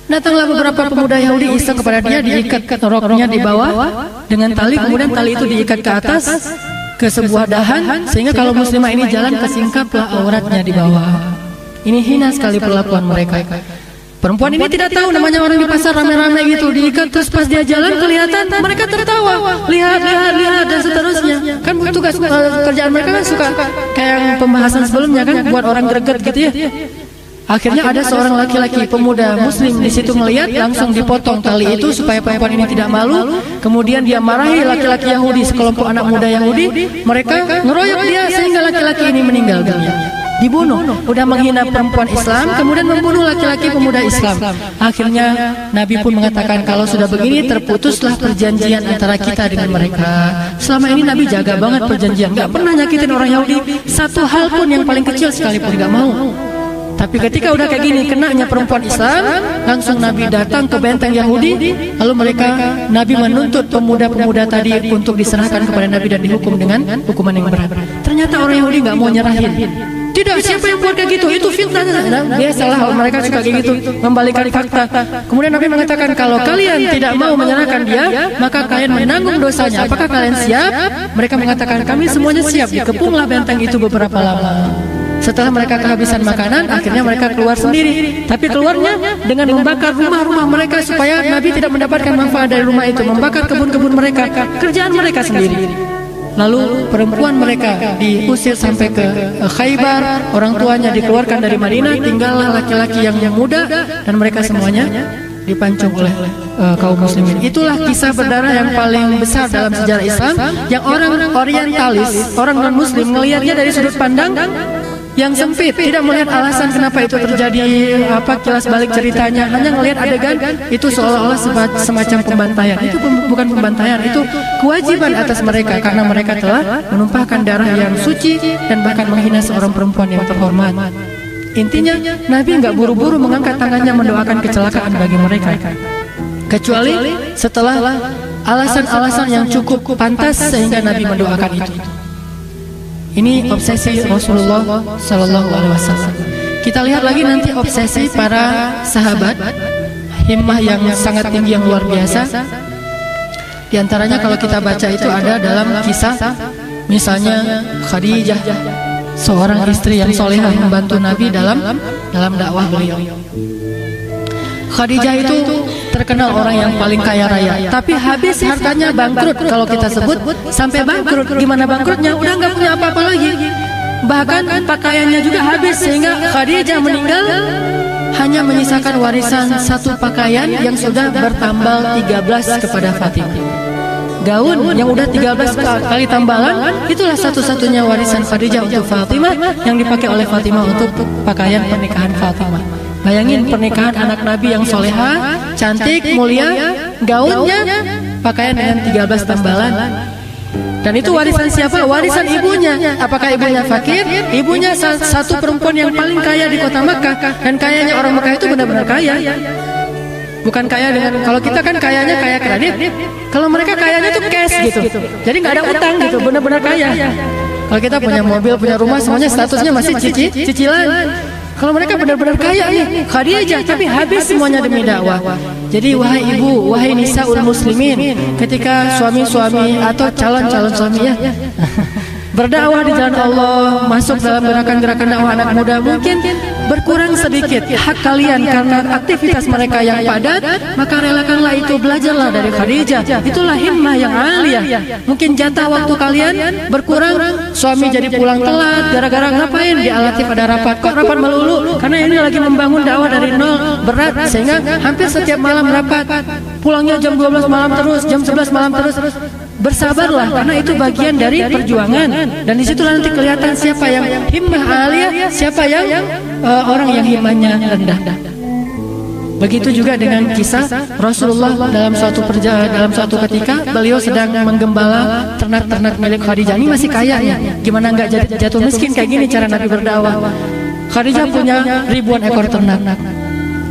Datanglah beberapa pemuda Yahudi iseng kepada dia, diikat roknya di bawah dengan tali, kemudian tali itu diikat ke atas ke sebuah dahan, sehingga kalau muslimah ini jalan kesingkaplah auratnya di bawah. Ini hina sekali perlakuan mereka. Perempuan ini tidak tahu namanya orang di pasar rame-rame gitu, diikat, terus pas dia jalan kelihatan mereka tertawa, lihat dan seterusnya. Kan tugas kerjaan mereka kan suka kayak pembahasan sebelumnya kan, buat orang greget gitu ya. Akhirnya ada seorang laki-laki pemuda muslim di situ melihat, langsung dipotong tali itu supaya perempuan ini tidak malu. Kemudian dia marahi laki-laki Yahudi, sekelompok anak muda Yahudi. Mereka ngeroyok dia sehingga laki-laki ini meninggal dunia, dibunuh. Udah menghina perempuan Islam, kemudian membunuh laki-laki pemuda Islam. Akhirnya Nabi pun mengatakan, kalau sudah begini terputuslah perjanjian antara kita dengan mereka. Selama ini Nabi jaga banget perjanjian, gak pernah nyakitin orang Yahudi. Satu hal pun yang paling kecil sekalipun gak mau. Tapi ketika udah kayak gini, kenanya perempuan Islam, langsung Nabi datang ke benteng Yahudi. Lalu Nabi menuntut pemuda-pemuda tadi untuk diserahkan kepada Nabi dan dihukum dengan hukuman yang berat. Ternyata orang Yahudi nggak mau nyerahin. Tidak, siapa yang buat kayak gitu? Itu fitnah. Biasalah mereka suka kayak gitu, membalikan fakta. Kemudian Nabi mengatakan, kalau kalian tidak mau menyerahkan dia, maka kalian menanggung dosanya. Apakah kalian siap? Mereka mengatakan, kami semuanya siap. Dikepunglah benteng itu beberapa lama. Setelah mereka kehabisan makanan, akhirnya mereka keluar sendiri. Tapi keluarnya dengan membakar rumah-rumah mereka supaya Nabi tidak mendapatkan manfaat dari rumah itu. Membakar kebun-kebun mereka, kerjaan mereka sendiri. Lalu perempuan mereka diusir sampai ke Khaybar, orang tuanya dikeluarkan dari Madinah, tinggallah laki-laki yang muda dan mereka semuanya dipancung oleh kaum muslimin. Itulah kisah berdarah yang paling besar dalam sejarah Islam, yang orang orientalis, orang non-muslim melihatnya dari sudut pandang yang sempit, tidak melihat alasan kenapa itu terjadi, apa kilas balik ceritanya, hanya melihat adegan itu seolah-olah semacam pembantaian. Itu bukan pembantaian, itu kewajiban atas mereka karena mereka telah menumpahkan darah yang suci dan bahkan menghina seorang perempuan yang terhormat. Intinya, Nabi nggak buru-buru mengangkat tangannya mendoakan kecelakaan bagi mereka, kecuali setelah alasan-alasan yang cukup pantas sehingga Nabi mendoakan itu. Ini obsesi Rasulullah Sallallahu Alaihi Wasallam. Kita lihat lagi nanti obsesi para sahabat, himmah yang sangat tinggi, yang luar biasa. Di antaranya kalau kita baca itu ada dalam kisah, misalnya Khadijah, seorang istri yang solehah membantu Nabi dalam dakwah beliau. Khadijah itu terkenal orang yang paling kaya raya, tapi habis hartanya, bangkrut kalau kita sebut, sampai bangkrut. Gimana bangkrutnya? Udah nggak punya apa-apa lagi. Bahkan pakaiannya juga habis, sehingga Khadijah meninggal hanya menyisakan warisan satu pakaian yang sudah bertambal 13 kepada Fatimah. Gaun yang udah 13 kali tambalan, itulah satu-satunya warisan Khadijah untuk Fatimah, yang dipakai oleh Fatimah untuk pakaian pernikahan Fatimah. Bayangin pernikahan anak Nabi yang soleha, cantik, mulia, gaunnya pakaian dengan 13 tambalan. Dan itu warisan siapa? Warisan ibunya. Apakah ibunya fakir? Ibunya satu perempuan yang paling kaya di kota Makkah. Dan kayanya orang Makkah itu benar-benar kaya. Bukan kaya dengan, kalau kita kan kayanya kaya kredit, kalau mereka kayanya tuh cash gitu. Jadi nggak ada utang gitu, benar-benar kaya. Kalau kita punya mobil, punya rumah, semuanya statusnya masih cicilan. Kalau mereka benar-benar kaya nih, Khadijah, tapi habis semuanya demi dakwah. Jadi wahai ibu, wahai nisaul muslimin, ketika suami-suami atau calon-calon suaminya berdakwah di jalan Allah, masuk dalam gerakan-gerakan dakwah anak muda, mungkin berkurang sedikit hak kalian karena aktivitas mereka yang padat, maka relakanlah itu, belajarlah dari Khadijah. Itulah himmah yang aliyah. Mungkin jatah waktu kalian berkurang, suami jadi pulang telat gara-gara ngapain? Di Alatif ada rapat. Kok rapat melulu? Karena ini lagi membangun dakwah dari nol, berat, sehingga hampir setiap malam rapat. Pulangnya jam 12 malam terus, jam 11 malam terus. Bersabarlah, karena itu bagian dari perjuangan. Dan disitulah nanti kelihatan siapa yang himmah aliyah, siapa yang orang yang himmahnya rendah. Begitu juga dengan kisah Rasulullah dalam suatu ketika beliau sedang menggembala ternak-ternak milik Khadijah. Ini masih kaya ya, gimana nggak jatuh miskin kayak gini cara Nabi berdakwah. Khadijah punya ribuan ekor ternak,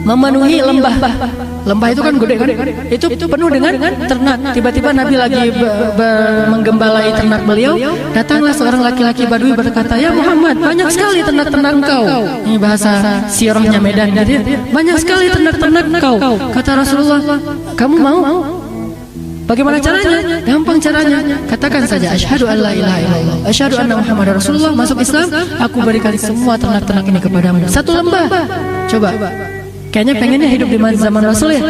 memenuhi lembah. Lembah itu kan gede kan? Itu penuh dengan ternak. Tiba-tiba Nabi lagi menggembalai ternak beliau, datanglah seorang laki-laki Badui berkata, "Ya Muhammad, banyak sekali ternak-ternak engkau." Ini bahasa sirahnya Medan. Jadi banyak sekali ternak-ternak engkau. Kata Rasulullah, "Kamu mau? Bagaimana caranya?" Gampang caranya. Katakan saja, "Asyhadu an la ilaha illallah, asyhadu anna Muhammadar Rasulullah." Masuk Islam, aku berikan semua ternak-ternak ini kepadamu. Satu lembah. Coba. Kayaknya pengennya hidup di zaman Rasul ya.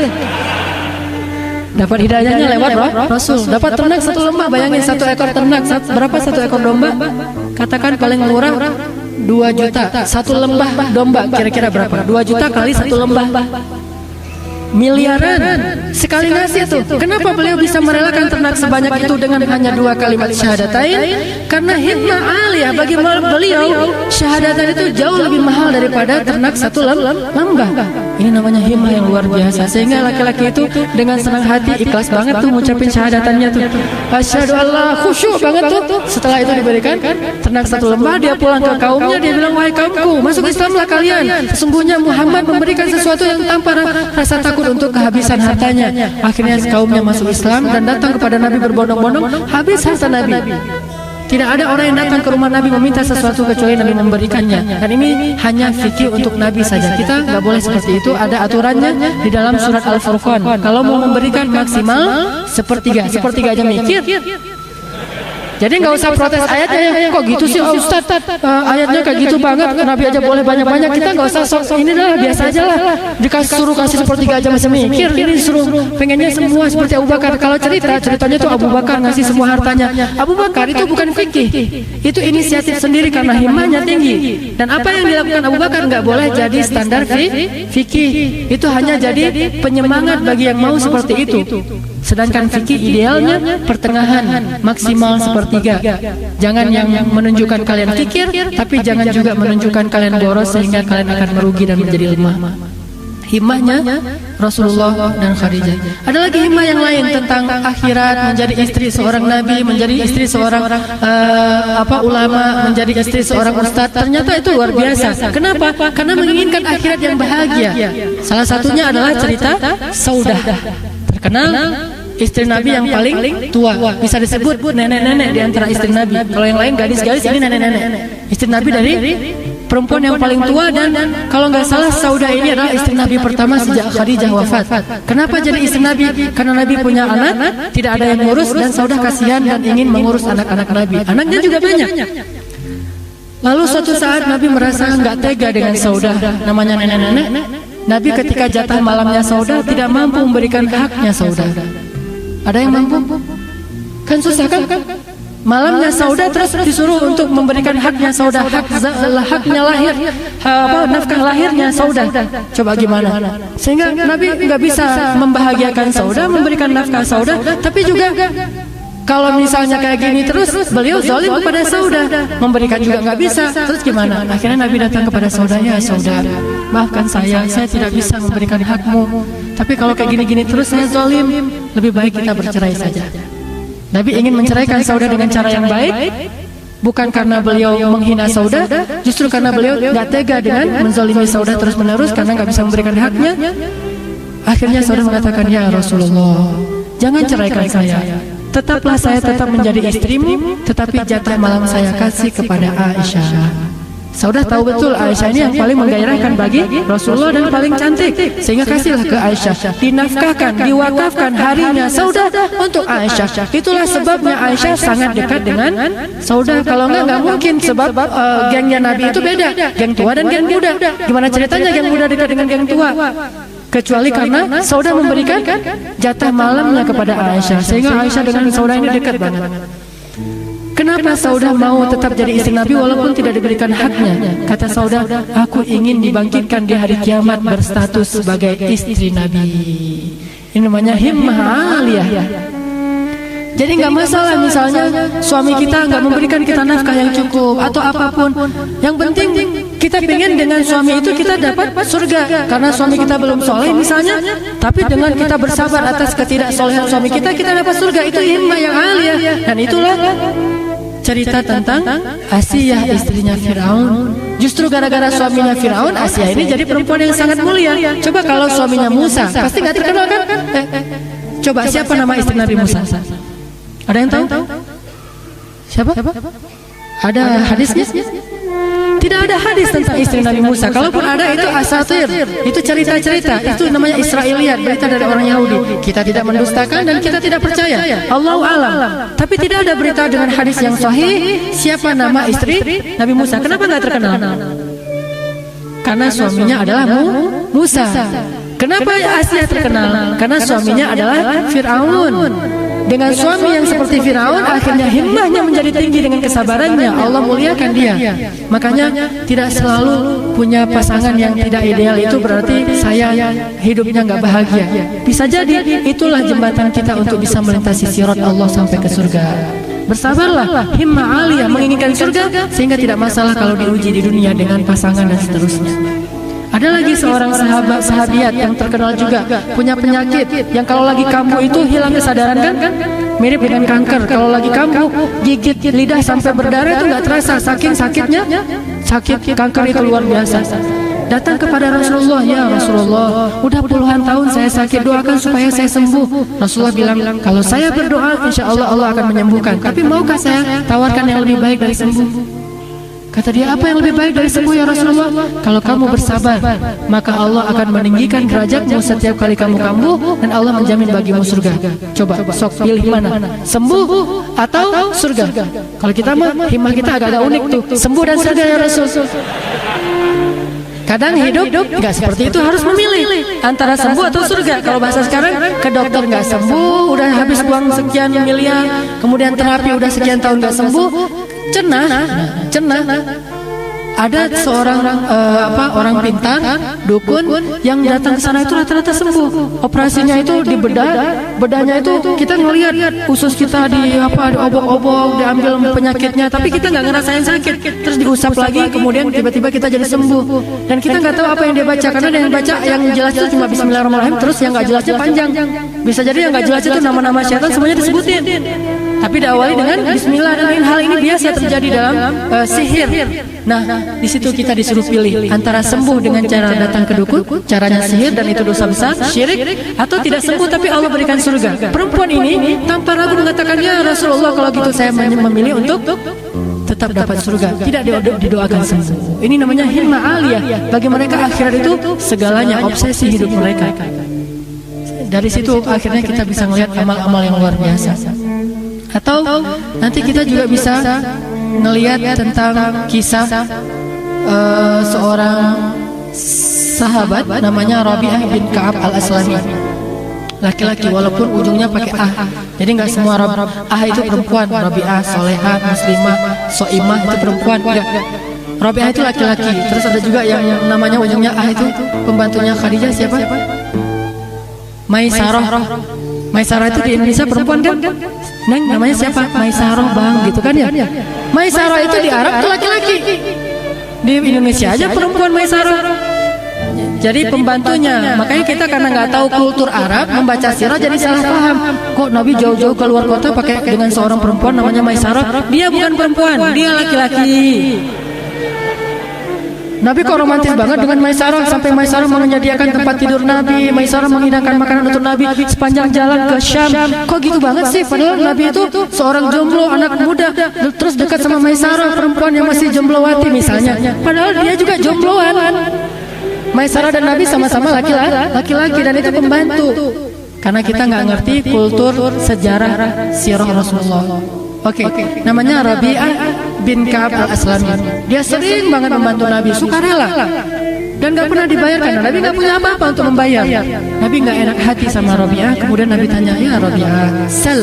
Dapat hidayahnya lewat Rasul. Dapat ternak satu lembah. Bayangin satu ekor ternak. Berapa satu ekor domba? Katakan paling murah 2 juta. Satu lembah domba kira-kira berapa? 2 juta kali satu lembah. miliaran sekali ngasih tuh. Kenapa beliau bisa merelakan ternak sebanyak itu dengan hanya 2 kalimat syahadatain? Karena himmah aliyah bagi beliau, syahadatain itu jauh lebih mahal daripada ternak satu lembah. Ini namanya himmah yang luar biasa. Sehingga laki-laki itu dengan senang hati ikhlas banget tuh ngucapin syahadatannya tuh. Asyhadu Allah, khusyuk banget tuh. Setelah itu diberikan ternak satu lembah, dia pulang ke kaumnya, dia bilang, wahai kaumku, masuk Islamlah kalian. Sesungguhnya Muhammad memberikan sesuatu yang tanpa rasa takut untuk kehabisan hartanya. Akhirnya kaumnya masuk Islam dan datang kepada Nabi berbondong-bondong, habis harta Nabi. Tidak ada orang yang datang ke rumah Nabi meminta sesuatu kecuali Nabi memberikannya. Dan ini hanya fikih untuk Nabi saja. Kita nggak boleh seperti itu. Ada aturannya di dalam surat Al-Furqan. Kalau mau memberikan maksimal sepertiga aja mikir. Jadi nggak usah protes ayatnya, kok gitu sih Ustaz, ayatnya kayak gitu banget, Nabi aja boleh banyak-banyak, kita nggak usah sok ini dah, biasa aja lah. Suruh kasih sepertiga aja masih mikir, ini suruh pengennya semua seperti Abu Bakar. Kalau ceritanya tuh Abu Bakar ngasih semua hartanya. Abu Bakar itu bukan fikih, itu inisiatif sendiri karena himmahnya tinggi. Dan apa yang dilakukan Abu Bakar nggak boleh jadi standar fikih, itu hanya jadi penyemangat bagi yang mau seperti itu. Sedangkan fikih idealnya pertengahan, maksimal sepertiga. Jangan yang menunjukkan kalian fikir, tapi jangan juga menunjukkan kalian boros sehingga kalian akan merugi dan menjadi lemah. Himmahnya Rasulullah dan Khadijah. Ada lagi himmah yang lain tentang akhirat, menjadi istri seorang nabi, menjadi istri seorang ulama, menjadi istri seorang ustadz. Ternyata itu luar biasa. Kenapa? Karena menginginkan akhirat yang bahagia. Salah satunya adalah cerita Saudah. Terkenal istri Nabi yang paling tua, bisa disebut nenek-nenek di antara istri Nabi. Kalau yang lain gadis-gadis, ini nenek-nenek. Istri Nabi dari perempuan yang paling tua, dan kalau nggak salah Saudah ini adalah istri Nabi pertama sejak Khadijah wafat. Kenapa jadi istri Nabi? Karena Nabi punya anak, tidak ada yang ngurus, dan Saudah kasihan dan ingin mengurus anak-anak Nabi. Anaknya juga banyak. Lalu suatu saat Nabi merasa nggak tega dengan Saudah, namanya nenek-nenek. Nabi ketika jatah malamnya Saudah tidak mampu memberikan haknya Saudah. Ada yang mampu? Kan susah kan? Malamnya Saudah terus disuruh untuk memberikan haknya Saudah, haknya lahir, nafkah lahirnya Saudah. Coba gimana? Sehingga Nabi nggak bisa membahagiakan Saudah, memberikan nafkah Saudah, tapi juga kalau misalnya kayak gini terus, beliau zalim kepada Saudah, memberikan juga nggak bisa. Terus gimana? Akhirnya Nabi datang kepada Saudah, ya Saudah, maafkan saya tidak bisa memberikan hakmu. Tapi kalau kayak gini-gini terus saya zalim, lebih baik kita bercerai saja. Nabi ingin menceraikan Saudah dengan cara yang baik, bukan karena beliau menghina Saudah, justru karena beliau nggak tega dengan menzalimi Saudah terus-menerus karena nggak bisa memberikan haknya. Akhirnya Saudah mengatakan, ya Rasulullah, jangan ceraikan saya. Tetaplah saya tetap menjadi istrimu, tetapi jatah malam saya kasih kepada Aisyah. Saudah tahu betul Aisyah ini yang paling menggairahkan bagi Rasulullah dan paling cantik, sehingga kasihlah ke Aisyah. Dinafkahkan, diwakafkan harinya Saudah untuk Aisyah. Itulah sebabnya Aisyah sangat dekat dengan Saudah. Kalau nggak mungkin, sebab gengnya Nabi itu beda, geng tua dan geng muda. Gimana ceritanya geng muda dekat dengan geng tua? Kecuali karena Saudah memberikan jatah malamnya kepada Aisyah, sehingga Aisyah dengan Saudah ini dekat banget. Kenapa Saudah mau tetap jadi istri Nabi walaupun tidak diberikan haknya? Kata Saudah, aku ingin dibangkitkan di hari kiamat berstatus sebagai istri Nabi. Ini namanya himmah aliyah. Jadi nggak masalah misalnya suami kita nggak memberikan kita nafkah yang cukup atau apapun. Yang penting kita pengen dengan suami itu kita dapat surga karena suami kita belum soleh misalnya. Tapi dengan kita bersabar atas ketidaksolehan suami kita dapat surga. Itu himmah yang aliyah. Dan itulah cerita tentang Asiyah istrinya Firaun. Justru gara-gara suaminya Firaun, Asiyah ini jadi perempuan yang sangat mulia. Coba kalau suaminya Musa, pasti nggak terkenal kan? Coba siapa nama istri Nabi Musa? Ada yang tahu? Siapa? Ada hadisnya? Tidak ada hadis tentang istri Nabi Musa. Kalaupun ada, itu asatir, itu cerita-cerita, itu namanya Israiliyat, berita dari orang Yahudi. Kita tidak mendustakan dan kita tidak percaya. Allahu a'lam. Tapi tidak ada berita dengan hadis yang sahih siapa nama istri Nabi Musa. Kenapa nggak terkenal? Karena suaminya adalah Musa. Kenapa Asiyah terkenal? Karena suaminya adalah Fir'aun. dengan suami yang seperti Firaun, akhirnya himmahnya menjadi tinggi dengan kesabarannya. Allah muliakan dia. Makanya tidak selalu punya pasangan yang tidak ideal itu berarti saya hidupnya nggak bahagia. Bisa jadi itulah jembatan kita untuk bisa melintasi sirat Allah sampai ke surga. Bersabarlah, himmah aliyah menginginkan surga sehingga tidak masalah kalau diuji di dunia dengan pasangan dan seterusnya. Ada lagi seorang sahabiat yang terkenal juga punya penyakit yang kalau lagi kambuh itu hilang kesadaran kan? Mirip dengan kanker. Kalau lagi kambuh gigit lidah sampai berdarah itu nggak terasa, saking sakitnya. Sakit kanker itu luar biasa. Datang kepada Rasulullah, ya Rasulullah, udah puluhan tahun saya sakit, doakan supaya saya sembuh. Rasulullah bilang, kalau saya berdoa, insya Allah Allah akan menyembuhkan. Tapi maukah saya tawarkan yang lebih baik dari sembuh? Kata dia, apa yang lebih baik dari sembuh ya Rasulullah? Kalau kamu bersabar, maka Allah akan meninggikan derajatmu setiap kali kamu kambuh, dan Allah menjamin bagimu surga. Coba, sok pilih mana? Sembuh atau surga? Kalau kita mah, himmah kita agak-agak unik tuh, sembuh dan surga ya Rasul. Kadang hidup nggak seperti itu, harus memilih antara sembuh atau surga. Kalau bahasa sekarang, ke dokter nggak sembuh, udah habis uang sekian miliar, kemudian terapi udah sekian tahun nggak sembuh, cenah. Ada seorang orang pintar, dukun yang datang ke sana itu rata-rata sembuh. Operasinya itu dibedah, bedahnya itu kita ngelihat usus kita diobok-obok, diambil penyakitnya, tapi kita nggak ngerasain sakit. Terus diusap lagi, kemudian tiba-tiba kita jadi sembuh. Dan kita nggak tahu apa yang dia baca, karena yang baca yang jelas itu cuma Bismillahirrahmanirrahim, terus yang nggak jelasnya panjang. Bisa jadi yang nggak jelas itu nama-nama syaitan semuanya disebutin. Tapi diawali dengan Bismillah, dan hal ini biasa terjadi dalam sihir. Nah, di situ kita disuruh pilih antara sembuh dengan cara datang ke dukun, caranya sihir dan itu dosa besar, syirik, atau tidak sembuh tapi Allah berikan surga. Perempuan ini tanpa ragu mengatakan, ya Rasulullah, kalau gitu saya memilih untuk tetap dapat surga, tidak didoakan sembuh. Ini namanya himmah aliyah. Bagi mereka akhirat itu segalanya, obsesi hidup mereka. Dari situ akhirnya kita bisa melihat amal-amal yang luar biasa. Atau nanti kita juga bisa melihat tentang kisah seorang sahabat namanya Rabi'ah bin Ka'ab al-Aslami. Laki-laki walaupun ujungnya pakai jadi nggak semua itu perempuan. Rabi'ah, solehah, muslimah, soimah itu perempuan. Rabi'ah itu laki-laki. Terus ada juga yang namanya ujungnya itu pembantunya Khadijah, siapa? Maisarah itu di Indonesia perempuan kan? Neng, namanya siapa? Maisarah bang, gitu kan ya? Maisarah itu di Arab itu laki-laki. Di Indonesia aja perempuan Maisarah. Jadi pembantunya. Makanya kita karena nggak tahu kultur Arab, membaca sirah jadi salah paham. Kok Nabi jauh-jauh ke luar kota pakai dengan seorang perempuan namanya Maisarah? Dia bukan perempuan, dia laki-laki. Nabi kok romantis banget dengan Maisarah, sampai Maisarah menyediakan tempat tidur Nabi, Maisarah menghidangkan makanan untuk Nabi sepanjang jalan ke Syam. Kok gitu banget sih? Padahal Nabi itu seorang jomblo, anak muda, terus dekat sama Maisarah, perempuan yang masih jomblowati misalnya. Padahal dia juga jombloan. Maisarah dan Nabi sama-sama laki-laki dan itu pembantu. Karena kita nggak ngerti kultur sejarah sirah Rasulullah. Oke, namanya Rabi'ah bin Ka'ab al-Aslami. Dia sering banget membantu Nabi, sukarela, dan gak pernah dibayar karena Nabi gak punya apa-apa untuk membayar. Nabi gak enak hati sama Rabi'ah. Kemudian Nabi tanya, ya Rabi'ah, sel,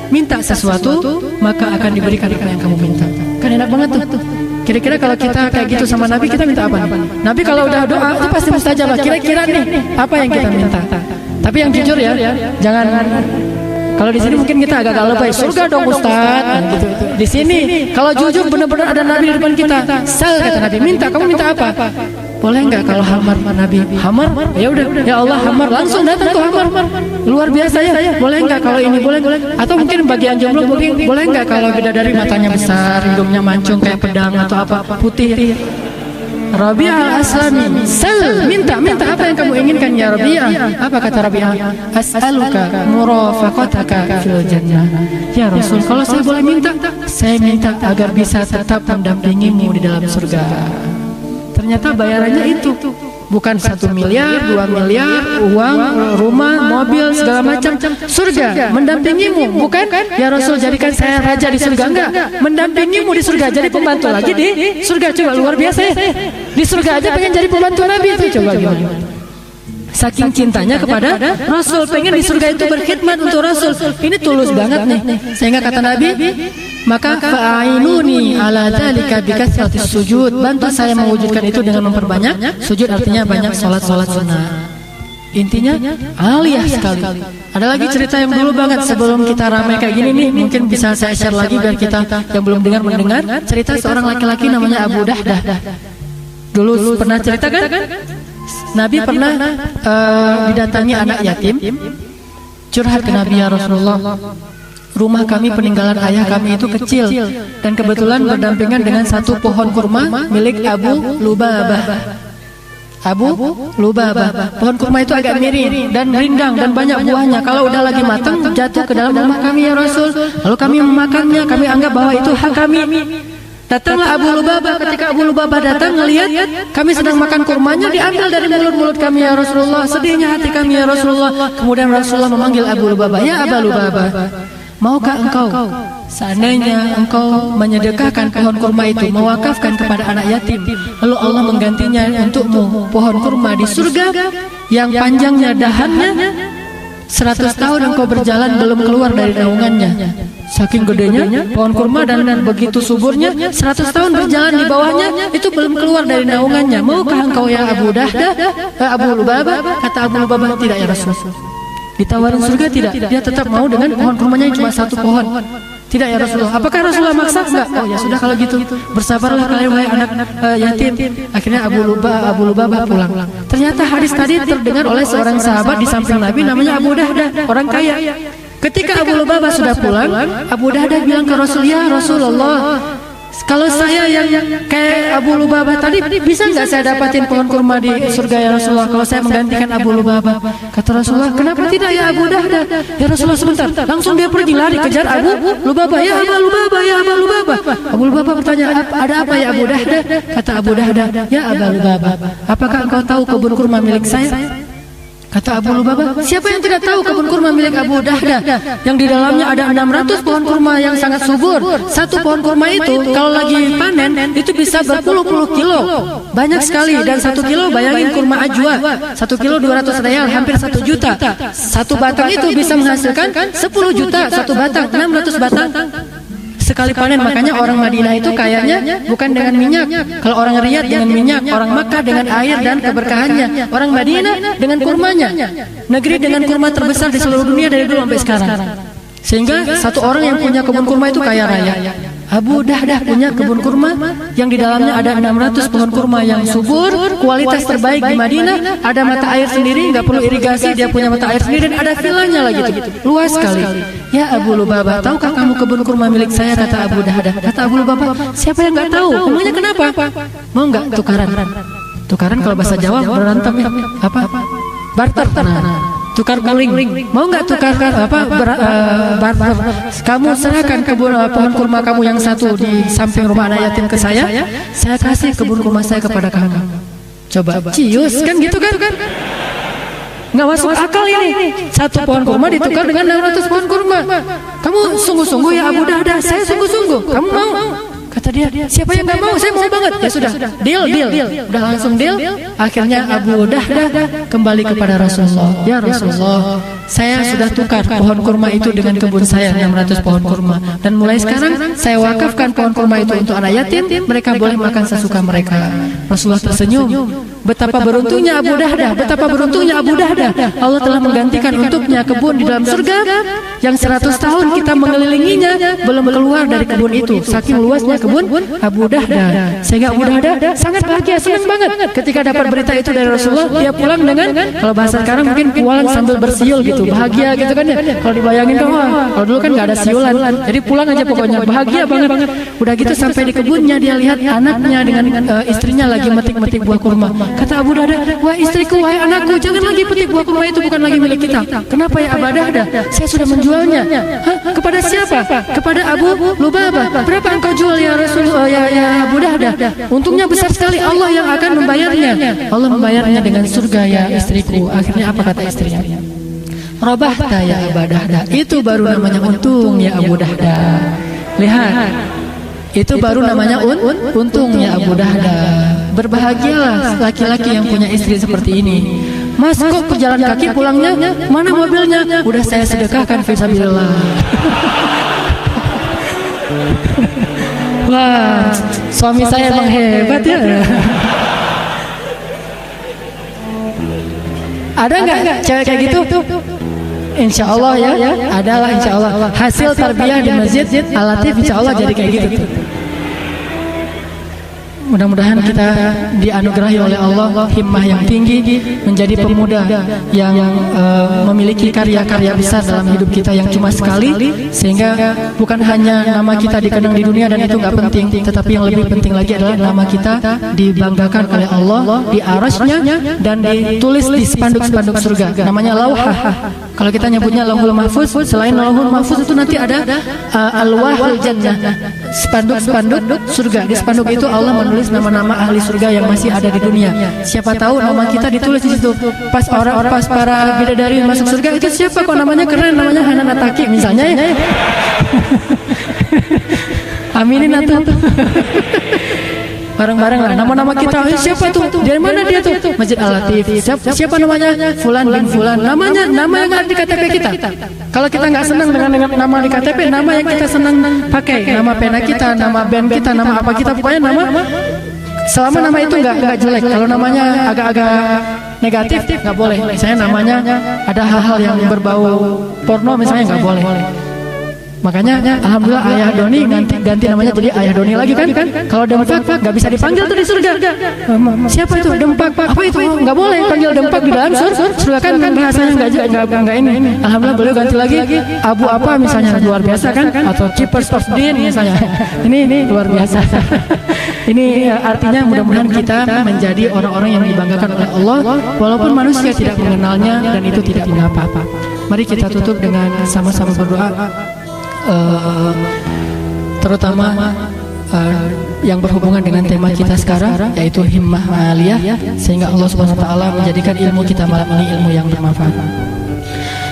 minta sesuatu maka akan diberikan apa yang kamu minta. Kan enak banget tuh. Kira-kira kalau kita kayak gitu sama Nabi, kita minta apa? Nabi kalau udah doa itu pasti mustajab. Kira-kira nih apa yang kita minta. Tapi yang jujur ya, jangan. Kalau di sini mungkin kita agak lebay, surga dong Ustaz. Gitu. Di sini kalau jujur benar-benar ada Nabi di depan kita. Sal, kata Nabi, minta, kamu minta apa? Boleh nggak kalau hamar Nabi? Hamar? Ya udah, ya Allah hamar, langsung datang tuh hamar. Luar biasa ya. Boleh nggak kalau ini? Boleh. Atau mungkin bagian jomblo boleh nggak kalau bidadari matanya besar, hidungnya mancung kayak pedang atau apa putih. Rabi'ah al-Aslami, sal, minta apa yang kamu inginkan ya Rabi'ah? Apa kata Rabi'ah? As'aluka murafaqataka fil jannah. Ya Rasul, kalau saya boleh minta, saya minta agar bisa tetap mendampingimu di dalam surga. Ternyata bayarannya itu bukan 1 miliar, 2 miliar, uang, rumah, mobil, segala macam. Surga, mendampingimu, bukan? Ya Rasul, jadikan saya raja di surga. Enggak, mendampingimu di surga, jadi pembantu lagi di surga. Coba luar biasa ya. Di surga aja pengen jadi pembantu Nabi itu, coba gimana? Saking cintanya kepada Rasul, pengen di surga itu berkhidmat untuk Rasul. Ini tulus banget nih. Sehingga kata Nabi, maka fa'ainuni ala dzalika bikasratis sujud. Bantu saya mewujudkan itu dengan memperbanyak sujud, artinya banyak salat-salat sunnah. Intinya aliyah sekali. Ada lagi cerita yang dulu banget sebelum kita ramai kayak gini nih, mungkin bisa saya share lagi biar kita yang belum dengar mendengar. Cerita seorang laki-laki namanya Abu Dahdah. Dulu pernah cerita kan? Nabi pernah didatangi anak yatim, curhat ke Nabi, ya Rasulullah, rumah kami peninggalan ayah kami itu kecil dan kebetulan berdampingan dengan satu pohon kurma milik Abu Lubabah. Pohon kurma itu agak miring dan rindang dan banyak buahnya. Kalau udah lagi matang jatuh ke dalam rumah kami, ya Rasul. Lalu kami memakannya, kami anggap bahwa itu hak kami. Datanglah Abu Lubabah. Ketika Abu Lubabah datang ngelihat kami sedang makan kurmanya, diambil dari mulut kami, ya Rasulullah. Sedihnya hati kami, ya Rasulullah. Kemudian Rasulullah memanggil Abu Lubabah, ya Abu Lubabah, maukah engkau seandainya engkau menyedekahkan pohon kurma itu, mewakafkan kepada anak yatim, lalu Allah menggantinya untukmu pohon kurma di surga yang panjangnya dahannya 100 tahun engkau berjalan belum keluar dari naungannya. Saking gedenya pohon kurma dan begitu suburnya, 100 tahun berjalan di bawahnya itu belum keluar dari naungannya. Maukah engkau ya Abu Dahdah, Abu Lubabah? Kata Abu Lubabah, tidak ya Rasul. Ditawarin surga tidak, dia tetap mau dengan pohon kurmanya yang cuma satu pohon. Tidak ya Rasulullah. Apakah Rasulullah maksa? Enggak. Oh ya sudah kalau gitu, bersabarlah kalian wahai anak yatim. Akhirnya Abu Lubabah pulang. Ternyata hadis tadi terdengar oleh seorang sahabat di samping Nabi namanya Abu Dahdah, orang kaya. Ketika Abu Lubabah sudah pulang, Abu Dahdah bilang ke Rasul, ya Rasulullah, kalau saya yang kayak Abu Lubabah tadi, bisa nggak saya dapatin pohon kurma di surga ya Rasulullah kalau saya menggantikan Abu Lubabah? Kata Rasulullah, kenapa tidak ya Abu Dahdah? Ya Rasulullah sebentar. Langsung dia pergi lari kejar Abu Lubabah. Ya Abu Lubabah, ya Abu Lubabah. Abu Lubabah bertanya, ada apa ya Abu Dahdah? Kata Abu Dahdah, ya Abu Lubabah, apakah engkau tahu kebun kurma milik saya? Kata Abu Lubabah, siapa yang tidak tahu kebun kurma milik Abu Dahdah yang di dalamnya ada 600 pohon kurma yang sangat subur. Satu pohon kurma itu kalau lagi panen itu bisa berpuluh-puluh kilo, banyak sekali. Dan 1 kilo, bayangin kurma ajwa, 1 kilo 200 real, hampir 1 juta. Satu batang itu bisa menghasilkan 10 juta, satu batang 600 batang sekali panen. Makanya orang Madinah itu kayaknya bukan dengan minyak. Kalau orang Riyadh dengan minyak, orang Makkah dengan air dan keberkahannya, orang Madinah dengan kurmanya. Negeri dengan kurma terbesar di seluruh dunia dari dulu sampai sekarang. Sehingga satu orang yang punya kebun kurma itu kaya raya. Abu Dahdah punya kebun kurma yang di dalamnya ada 600 pohon kurma yang subur, kualitas terbaik di Madinah. Ada mata air sendiri, nggak perlu irigasi, dia punya mata air sendiri dan ada villanya lagi tuh, luas sekali. Ya Abu Lubabah, tahukah kamu kebun kurma milik saya? Kata Abu Dahdah. Kata Abu Lubabah, siapa yang nggak tahu? Emangnya kenapa? Mau nggak tukaran? Tukaran kalau bahasa Jawa berantem ya, apa? Barter. Tukar guling. Mau nggak tukar barter? Kamu serahkan kebun pohon kurma kamu yang satu di samping rumah anak yatim ke saya kasih kebun kurma saya kepada kamu. Coba cius kan gitu kan? Nggak masuk akal ini. Satu pohon kurma ditukar dengan 600 pohon kurma. Kamu sungguh-sungguh ya Abu Dahdah? Saya sungguh-sungguh. Kamu mau? Kata dia, siapa yang nggak mau? Saya mau banget. Ya sudah, deal. Udah langsung deal. Akhirnya Abu Dahdah kembali kepada Rasulullah. Ya Rasulullah, saya sudah tukar pohon kurma itu dengan kebun saya 600 pohon kurma. Dan mulai sekarang saya wakafkan pohon kurma itu untuk anak yatim. Mereka boleh makan sesuka mereka. Rasulullah tersenyum. Betapa beruntungnya Abu Dahdah, betapa beruntungnya Abu Dahdah. Allah telah menggantikan untuknya kebun di dalam surga yang 100 tahun kita mengelilinginya belum keluar dari kebun itu. Saking luasnya kebun Abu Dahdah. Sehingga Abu Dahdah sangat bahagia, senang banget ketika dapat berita itu dari Rasulullah. Dia pulang dengan, kalau bahasa sekarang mungkin pulang sambil bersiul gitu, bahagia gitu kan ya. Kalau dibayangin kan, kalau dulu kan nggak ada siulan, jadi pulang aja pokoknya bahagia banget. Udah gitu sampai di kebunnya dia lihat anaknya dengan istrinya lagi metik-metik buah kurma. Kata Abu Dahdah, wah istriku, wahai anakku, jangan lagi petik buah kurma itu, bukan lagi milik kita. Kenapa ya Abu Dahdah? Saya sudah menjualnya. Kepada siapa? Kepada Abu Lubabah. Berapa engkau jual ya Rasulullah, ya Abu Dahdah? Untungnya besar sekali, Allah yang akan membayarnya. Allah membayarnya dengan surga ya istriku. Akhirnya apa kata istrinya? Robahta ya Abu Dahdah. Itu baru namanya untung ya Abu Dahdah. Lihat, itu baru namanya untung ya Abu Dahdah. Berbahagialah laki-laki yang punya istri seperti ini. Mas kok pejalan kaki pulangnya? Mana mobilnya? Udah saya sedekahkan fisabilillah. Wah, suami saya emang hebat ya. Ada nggak cewek kayak gitu? Insya Allah ya, adalah insya Allah. Hasil tarbiyah di Masjid Al-Latif insya Allah jadi kayak gitu. Mudah-mudahan kita dianugerahi oleh Allah himmah yang tinggi, menjadi pemuda yang memiliki karya-karya besar dalam hidup kita yang cuma sekali, sehingga bukan hanya nama kita dikenang di dunia dan itu nggak penting, tetapi yang lebih penting lagi adalah nama kita dibanggakan oleh Allah di arasnya dan ditulis di spanduk-spanduk surga. Namanya lauhah. Kalau kita nyebutnya lauhul mahfuz, selain lauhul mahfuz itu nanti ada alwahul jannah, spanduk-spanduk surga. Di spanduk itu Allah menulis nama-nama ahli surga yang masih ada di dunia. Siapa tahu nama kita ditulis di situ. Pas para bidadari masuk surga itu siapa kok namanya keren, namanya Hanan Ataki misalnya ya. Aminin atuh. Bareng-bareng lah nama-nama kita. Siapa tuh? Dari mana dia tuh? Masjid Al-Latif. Siapa namanya? Fulan bin Fulan. Nama yang ada di KTP kita. Kalau kita nggak senang dengan nama di KTP, nama yang kita senang pakai, nama pena kita, nama band kita, nama apa kita, pokoknya nama. Selama nama itu nggak jelek. Kalau namanya agak-agak negatif, nggak boleh. Misalnya namanya ada hal-hal yang berbau porno, misalnya nggak boleh. Makanya alhamdulillah Ayah Doni ganti namanya jadi Ayah Doni lagi kan? Kalau Dempak nggak bisa dipanggil tuh di surga. Siapa itu Dempak? Apa itu? Nggak boleh panggil Dempak di dalam surga kan bahasanya nggak ini. Alhamdulillah beliau ganti lagi Abu apa misalnya, luar biasa kan? Atau Keepers of Din misalnya. Ini luar biasa. Ini artinya mudah-mudahan kita menjadi orang-orang yang dibanggakan oleh Allah walaupun manusia tidak mengenalnya dan itu tidak mengapa. Mari kita tutup dengan sama-sama berdoa. Terutama yang berhubungan dengan tema kita sekarang, yaitu himmah aliyah, sehingga Allah Subhanahu wa taala menjadikan ilmu kita malam ini ilmu yang bermanfaat.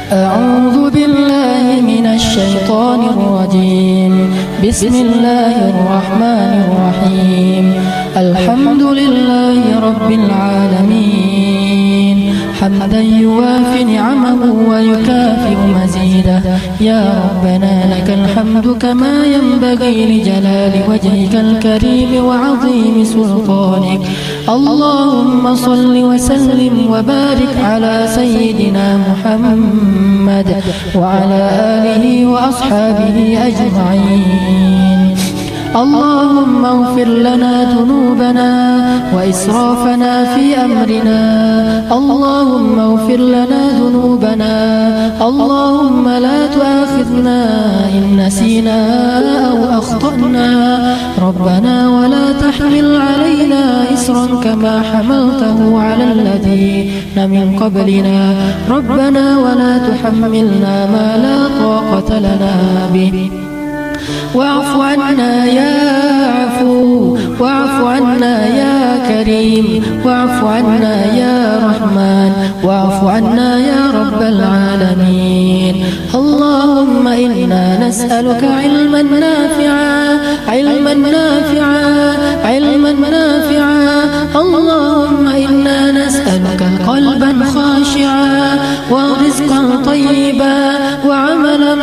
A'udzu billahi minasy syaithanir rajim. Bismillahirrahmanirrahim. Alhamdulillahi rabbil alamin. حمدا يوافي نعمه ويكافئ مزيده يا ربنا لك الحمد كما ينبغي لجلال وجهك الكريم وعظيم سلطانك اللهم صل وسلم وبارك على سيدنا محمد وعلى آله وأصحابه أجمعين اللهم اغفر لنا ذنوبنا وإسرافنا في أمرنا اللهم اغفر لنا ذنوبنا اللهم لا تؤاخذنا إن نسينا أو أخطأنا ربنا ولا تحمل علينا إصرا كما حملته على الذين من قبلنا ربنا ولا تحملنا ما لا طاقة لنا به واعف عنا يا عفو واعف عنا يا كريم واعف عنا يا رحمن واعف عنا يا رب العالمين اللهم إنا نسألك علما نافعا علما نافعا علما نافعا اللهم إنا نسألك قلبا خاشعا ورزقا طيبا وعملا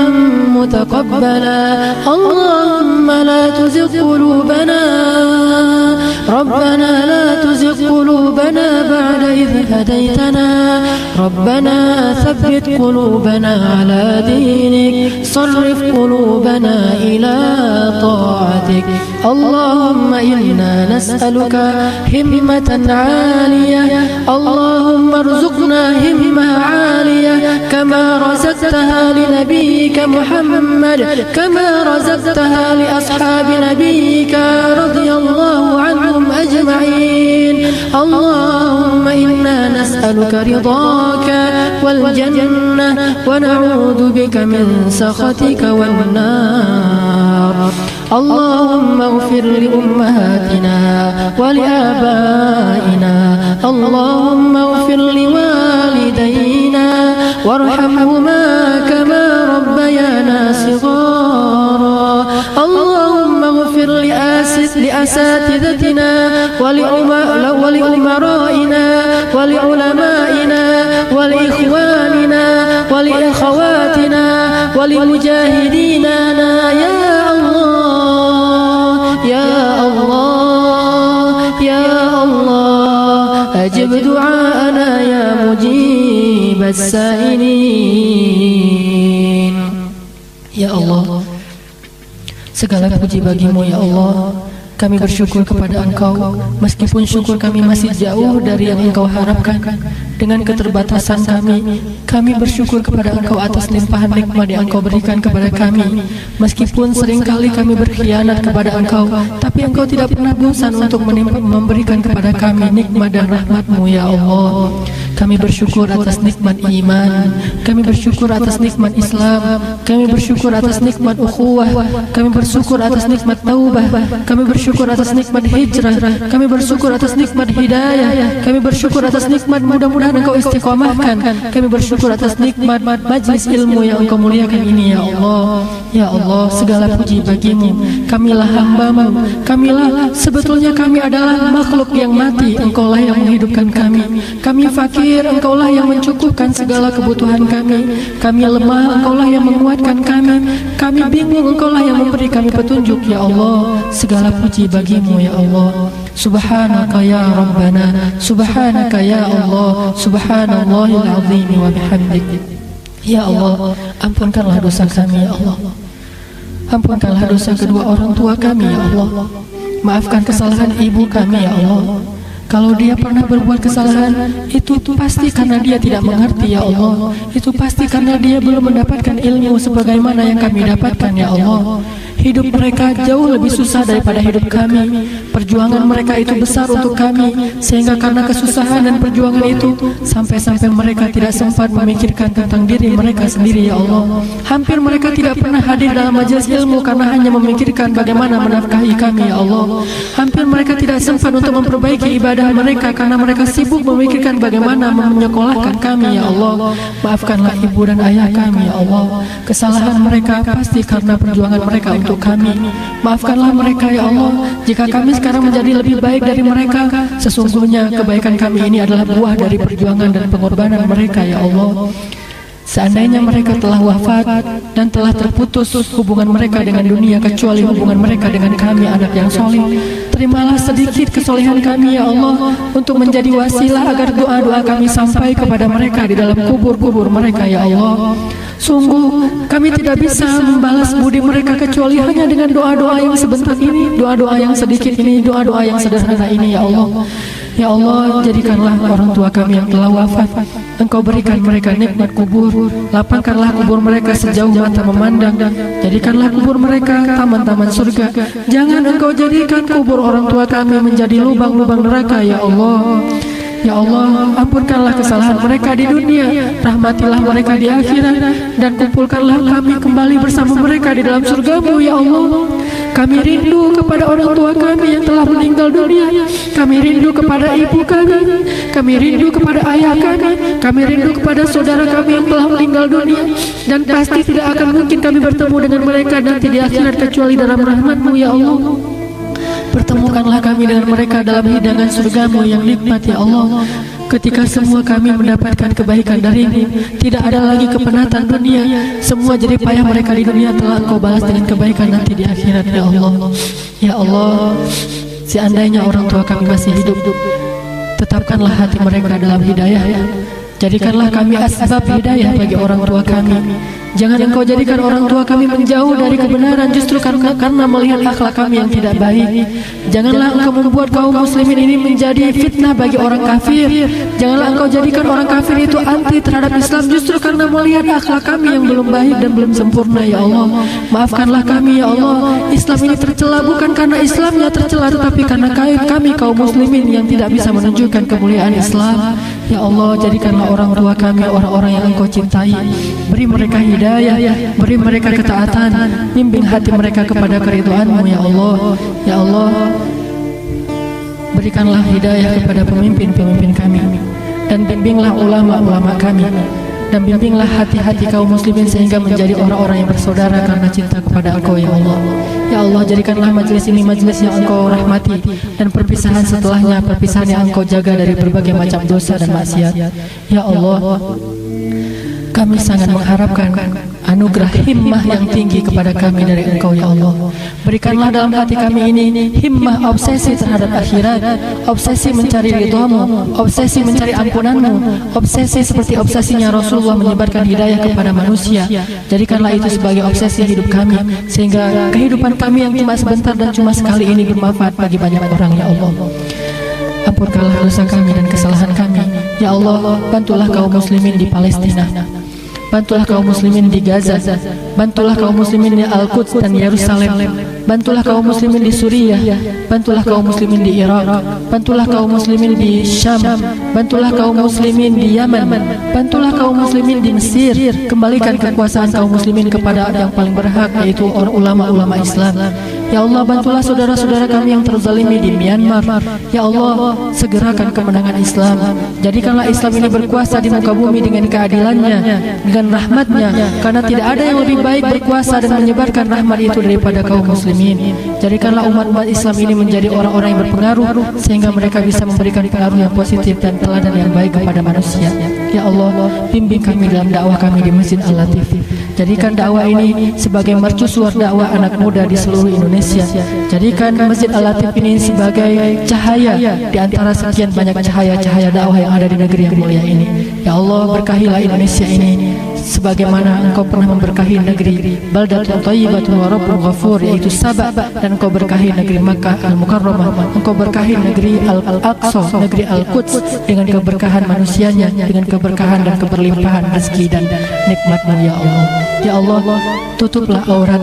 متقبلا اللهم لا تزغ قلوبنا ربنا لا تزغ قلوبنا بعد إذ هديتنا ربنا ثبت قلوبنا على دينك صرف قلوبنا إلى طاعتك اللهم إنا نسألك همة عالية اللهم ارزقنا همة عالية كما رزقتها لنبيك محمد كما رزقتها لأصحاب نبيك رضي الله عنهم أجمعين اللهم إنا نسألك رضاك والجنة ونعوذ بك من سخطك والنار اللهم اغفر لأمهاتنا ولآبائنا اللهم اغفر لوالدينا وارحمهما كما ربيانا صغارا اللهم اغفر لأساتذتنا ولأمرائنا ولعلمائنا ولإخواننا ولأخواتنا ولمجاهدينا يا الله يا الله يا الله أجب دعاءنا يا مجيب السائلين. Ya Allah, segala puji bagimu ya Allah. Kami bersyukur kepada Engkau, meskipun syukur kami masih jauh dari yang Engkau harapkan. Dengan keterbatasan kami bersyukur kepada Engkau atas limpahan nikmat yang Engkau berikan kepada kami. Meskipun seringkali kami berkhianat kepada Engkau, tapi Engkau tidak pernah bosan untuk memberikan kepada kami nikmat dan rahmat-Mu ya Allah. Kami bersyukur atas nikmat iman, kami bersyukur atas nikmat Islam, kami bersyukur atas nikmat ukhuwah, kami bersyukur atas nikmat taubah, kami bersyukur atas nikmat hijrah, kami bersyukur atas nikmat hidayah, kami bersyukur atas nikmat mudah-mudahan Engkau istiqomahkan, kami bersyukur atas nikmat majlis ilmu yang Engkau muliakan ini ya Allah. Ya Allah, segala puji bagimu. Kamilah hamba-Mu, kamilah sebetulnya kami adalah makhluk yang mati, Engkaulah yang menghidupkan kami. Kami fakir, Engkaulah yang mencukupkan segala kebutuhan kami. Kami lemah, Engkaulah yang menguatkan kami. Kami bingung, Engkaulah yang memberi kami petunjuk ya Allah. Segala puji bagimu ya Allah. Subhanaka ya Rabbana, Subhanaka ya Allah, Subhanallahil azim wa bihamdik. Ya Allah, ampunkanlah dosa kami ya Allah. Ampunkanlah dosa kedua orang tua kami ya Allah. Maafkan kesalahan ibu kami ya Allah. Kalau dia pernah berbuat kesalahan, itu pasti karena dia tidak mengerti ya Allah. Itu pasti karena dia belum mendapatkan ilmu sebagaimana yang kami dapatkan ya Allah. Hidup mereka jauh lebih susah daripada hidup kami. Perjuangan mereka itu besar untuk kami, sehingga karena kesusahan dan perjuangan itu, sampai-sampai mereka tidak sempat memikirkan tentang diri mereka sendiri ya Allah. Hampir mereka tidak pernah hadir dalam majelis ilmu karena hanya memikirkan bagaimana menafkahi kami ya Allah. Hampir mereka tidak sempat untuk memperbaiki ibadah mereka karena mereka sibuk memikirkan bagaimana menyekolahkan kami ya Allah. Maafkanlah ibu dan ayah kami ya Allah. Kesalahan mereka pasti karena perjuangan mereka untuk kami. Maafkanlah mereka ya Allah. Jika kami sekarang menjadi lebih baik dari mereka, sesungguhnya kebaikan kami ini adalah buah dari perjuangan dan pengorbanan mereka ya Allah. Seandainya mereka telah wafat dan telah terputus hubungan mereka dengan dunia kecuali hubungan mereka dengan kami anak yang soleh, terimalah sedikit kesolehan kami ya Allah untuk menjadi wasilah agar doa-doa kami sampai kepada mereka di dalam kubur-kubur mereka ya Allah. Sungguh kami tidak bisa membalas budi mereka kecuali hanya dengan doa-doa yang sebentar ini, doa-doa yang sedikit ini, doa-doa yang sederhana ini ya Allah. Ya Allah, jadikanlah orang tua kami yang telah wafat, Engkau berikan mereka nikmat kubur. Lapangkanlah kubur mereka sejauh mata memandang. Jadikanlah kubur mereka taman-taman surga. Jangan Engkau jadikan kubur orang tua kami menjadi lubang-lubang neraka ya Allah. Ya Allah, ampunkanlah kesalahan mereka di dunia, rahmatilah mereka di akhirat, dan kumpulkanlah kami kembali bersama mereka di dalam surga-Mu ya Allah. Kami rindu kepada orang tua kami yang telah meninggal dunia. Kami rindu kepada ibu kami rindu kepada ayah kami rindu kepada saudara kami yang telah meninggal dunia. Dan pasti tidak akan mungkin kami bertemu dengan mereka nanti di akhirat kecuali dalam rahmat-Mu ya Allah. Pertemukanlah kami dengan mereka dalam hidangan surga-Mu yang nikmat ya Allah. Ketika semua kami mendapatkan kebaikan dari-Mu, tidak ada lagi kepenatan dunia. Semua jerih payah mereka di dunia telah Engkau balas dengan kebaikan nanti di akhirat ya Allah. Ya Allah, seandainya orang tua kami masih hidup, tetapkanlah hati mereka dalam hidayah. Jadikanlah kami asbab hidayah bagi orang tua kami. Jangan Engkau jadikan orang tua kami menjauh dari kebenaran justru karena melihat akhlak kami yang tidak baik. Janganlah Engkau membuat kaum muslimin ini menjadi fitnah bagi orang kafir. Janganlah Engkau jadikan orang kafir itu anti terhadap Islam justru karena melihat akhlak kami yang belum baik dan belum sempurna ya Allah. Maafkanlah kami ya Allah. Islam ini tercela bukan karena Islamnya tercela, tetapi karena kami kaum muslimin yang tidak bisa menunjukkan kemuliaan Islam. Ya Allah, jadikanlah orang tua kami orang-orang yang Engkau cintai. Beri mereka hidayah, beri mereka ketaatan, bimbing hati mereka kepada keridhaan-Mu ya Allah. Ya Allah, berikanlah hidayah kepada pemimpin-pemimpin kami, dan bimbinglah ulama-ulama kami. dan bimbinglah hati-hati kaum muslimin sehingga menjadi orang-orang yang bersaudara karena cinta kepada Engkau ya Allah. Ya Allah, jadikanlah majelis ini majelis yang Engkau rahmati, dan perpisahan setelahnya perpisahan yang Engkau jaga dari berbagai macam dosa dan maksiat. Ya Allah, kami sangat mengharapkan anugerah himmah yang tinggi kepada kami dari Engkau ya Allah. Berikanlah dalam hati kami ini himmah obsesi terhadap akhirat, obsesi mencari ridhamu, obsesi mencari ampunanmu, obsesi seperti obsesinya Rasulullah menyebarkan hidayah kepada manusia. Jadikanlah itu sebagai obsesi hidup kami, sehingga kehidupan kami yang cuma sebentar dan cuma sekali ini bermanfaat bagi banyak orang ya Allah. Ampunkanlah dosa kami dan kesalahan kami ya Allah. Bantulah kaum muslimin di Palestina, bantulah kaum muslimin di Gaza, bantulah kaum muslimin di Al-Quds dan Yerusalem, bantulah kaum muslimin di Suriah, bantulah kaum muslimin di Irak, bantulah kaum muslimin di Syam, bantulah kaum muslimin di Yaman, bantulah kaum muslimin di Mesir. Kembalikan kekuasaan kaum muslimin kepada yang paling berhak, yaitu ulama-ulama Islam. Ya Allah, bantulah saudara-saudara kami yang terzalimi di Myanmar. Ya Allah, segerakan kemenangan Islam. Jadikanlah Islam ini berkuasa di muka bumi dengan keadilannya, dengan rahmatnya, karena tidak ada yang lebih baik berkuasa dan menyebarkan rahmat itu daripada kaum muslimin. Jadikanlah umat-umat Islam ini menjadi orang-orang yang berpengaruh, sehingga mereka bisa memberikan pengaruh yang positif dan teladan yang baik kepada manusia. Ya Allah, bimbing kami dalam dakwah kami di Masjid Al-Latif. Jadikan dakwah ini sebagai mercusuar dakwah anak muda di seluruh Indonesia. Jadikan Masjid Al-Latif ini sebagai cahaya di antara sekian banyak cahaya-cahaya dakwah yang ada di negeri yang mulia ini. Ya Allah, berkahilah Indonesia ini sebagaimana Engkau pernah memberkahi negeri Baldatun Thayyibatun wa Rabbun Ghafur, yaitu Sabah, dan Engkau berkahi negeri Makkah Al-Mukarramah. Engkau berkahi negeri Al-Aqsa, negeri Al-Quds, dengan keberkahan manusianya, dengan keberkahan dan keberlimpahan rezeki dan nikmat-Mu ya Allah. Ya Allah, tutuplah aurat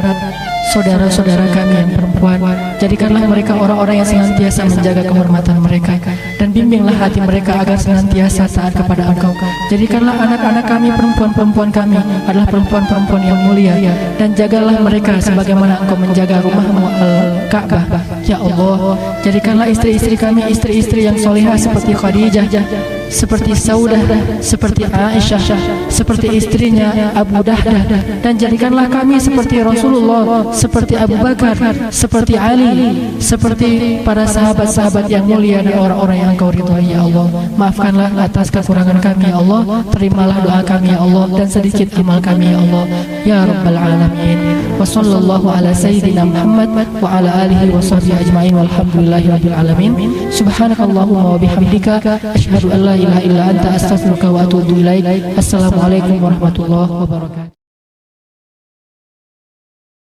saudara-saudara kami yang perempuan. Jadikanlah mereka orang-orang yang senantiasa menjaga kehormatan mereka, dan bimbinglah hati mereka agar senantiasa taat kepada Engkau. Jadikanlah anak-anak kami, perempuan-perempuan kami adalah perempuan-perempuan yang mulia, dan jagalah mereka sebagaimana Engkau menjaga rumah-Mu Al-Ka'bah. Ya Allah, jadikanlah istri-istri kami istri-istri yang solehah seperti Khadijah, seperti Saudah, seperti Aisyah, seperti istrinya Abu Dahdah, dan jadikanlah kami seperti Rasulullah, seperti Abu Bakar, seperti Ali, seperti para sahabat-sahabat yang mulia dan orang-orang yang Engkau ridhai ya Allah. Maafkanlah atas kekurangan kami ya Allah, terimalah doa kami ya Allah, dan sedikit amal kami ya Allah ya Rabbal Alamin. Wa sallallahu ala sayyidina Muhammad wa ala alihi wa sahbihi ajma'in, walhamdulillahi rabbil alamin. Subhanakallahumma wa bihamdika, asyhadu an la ilaha illa anta, astaghfiruka wa atubu ilaik. Assalamualaikum warahmatullahi wabarakatuh.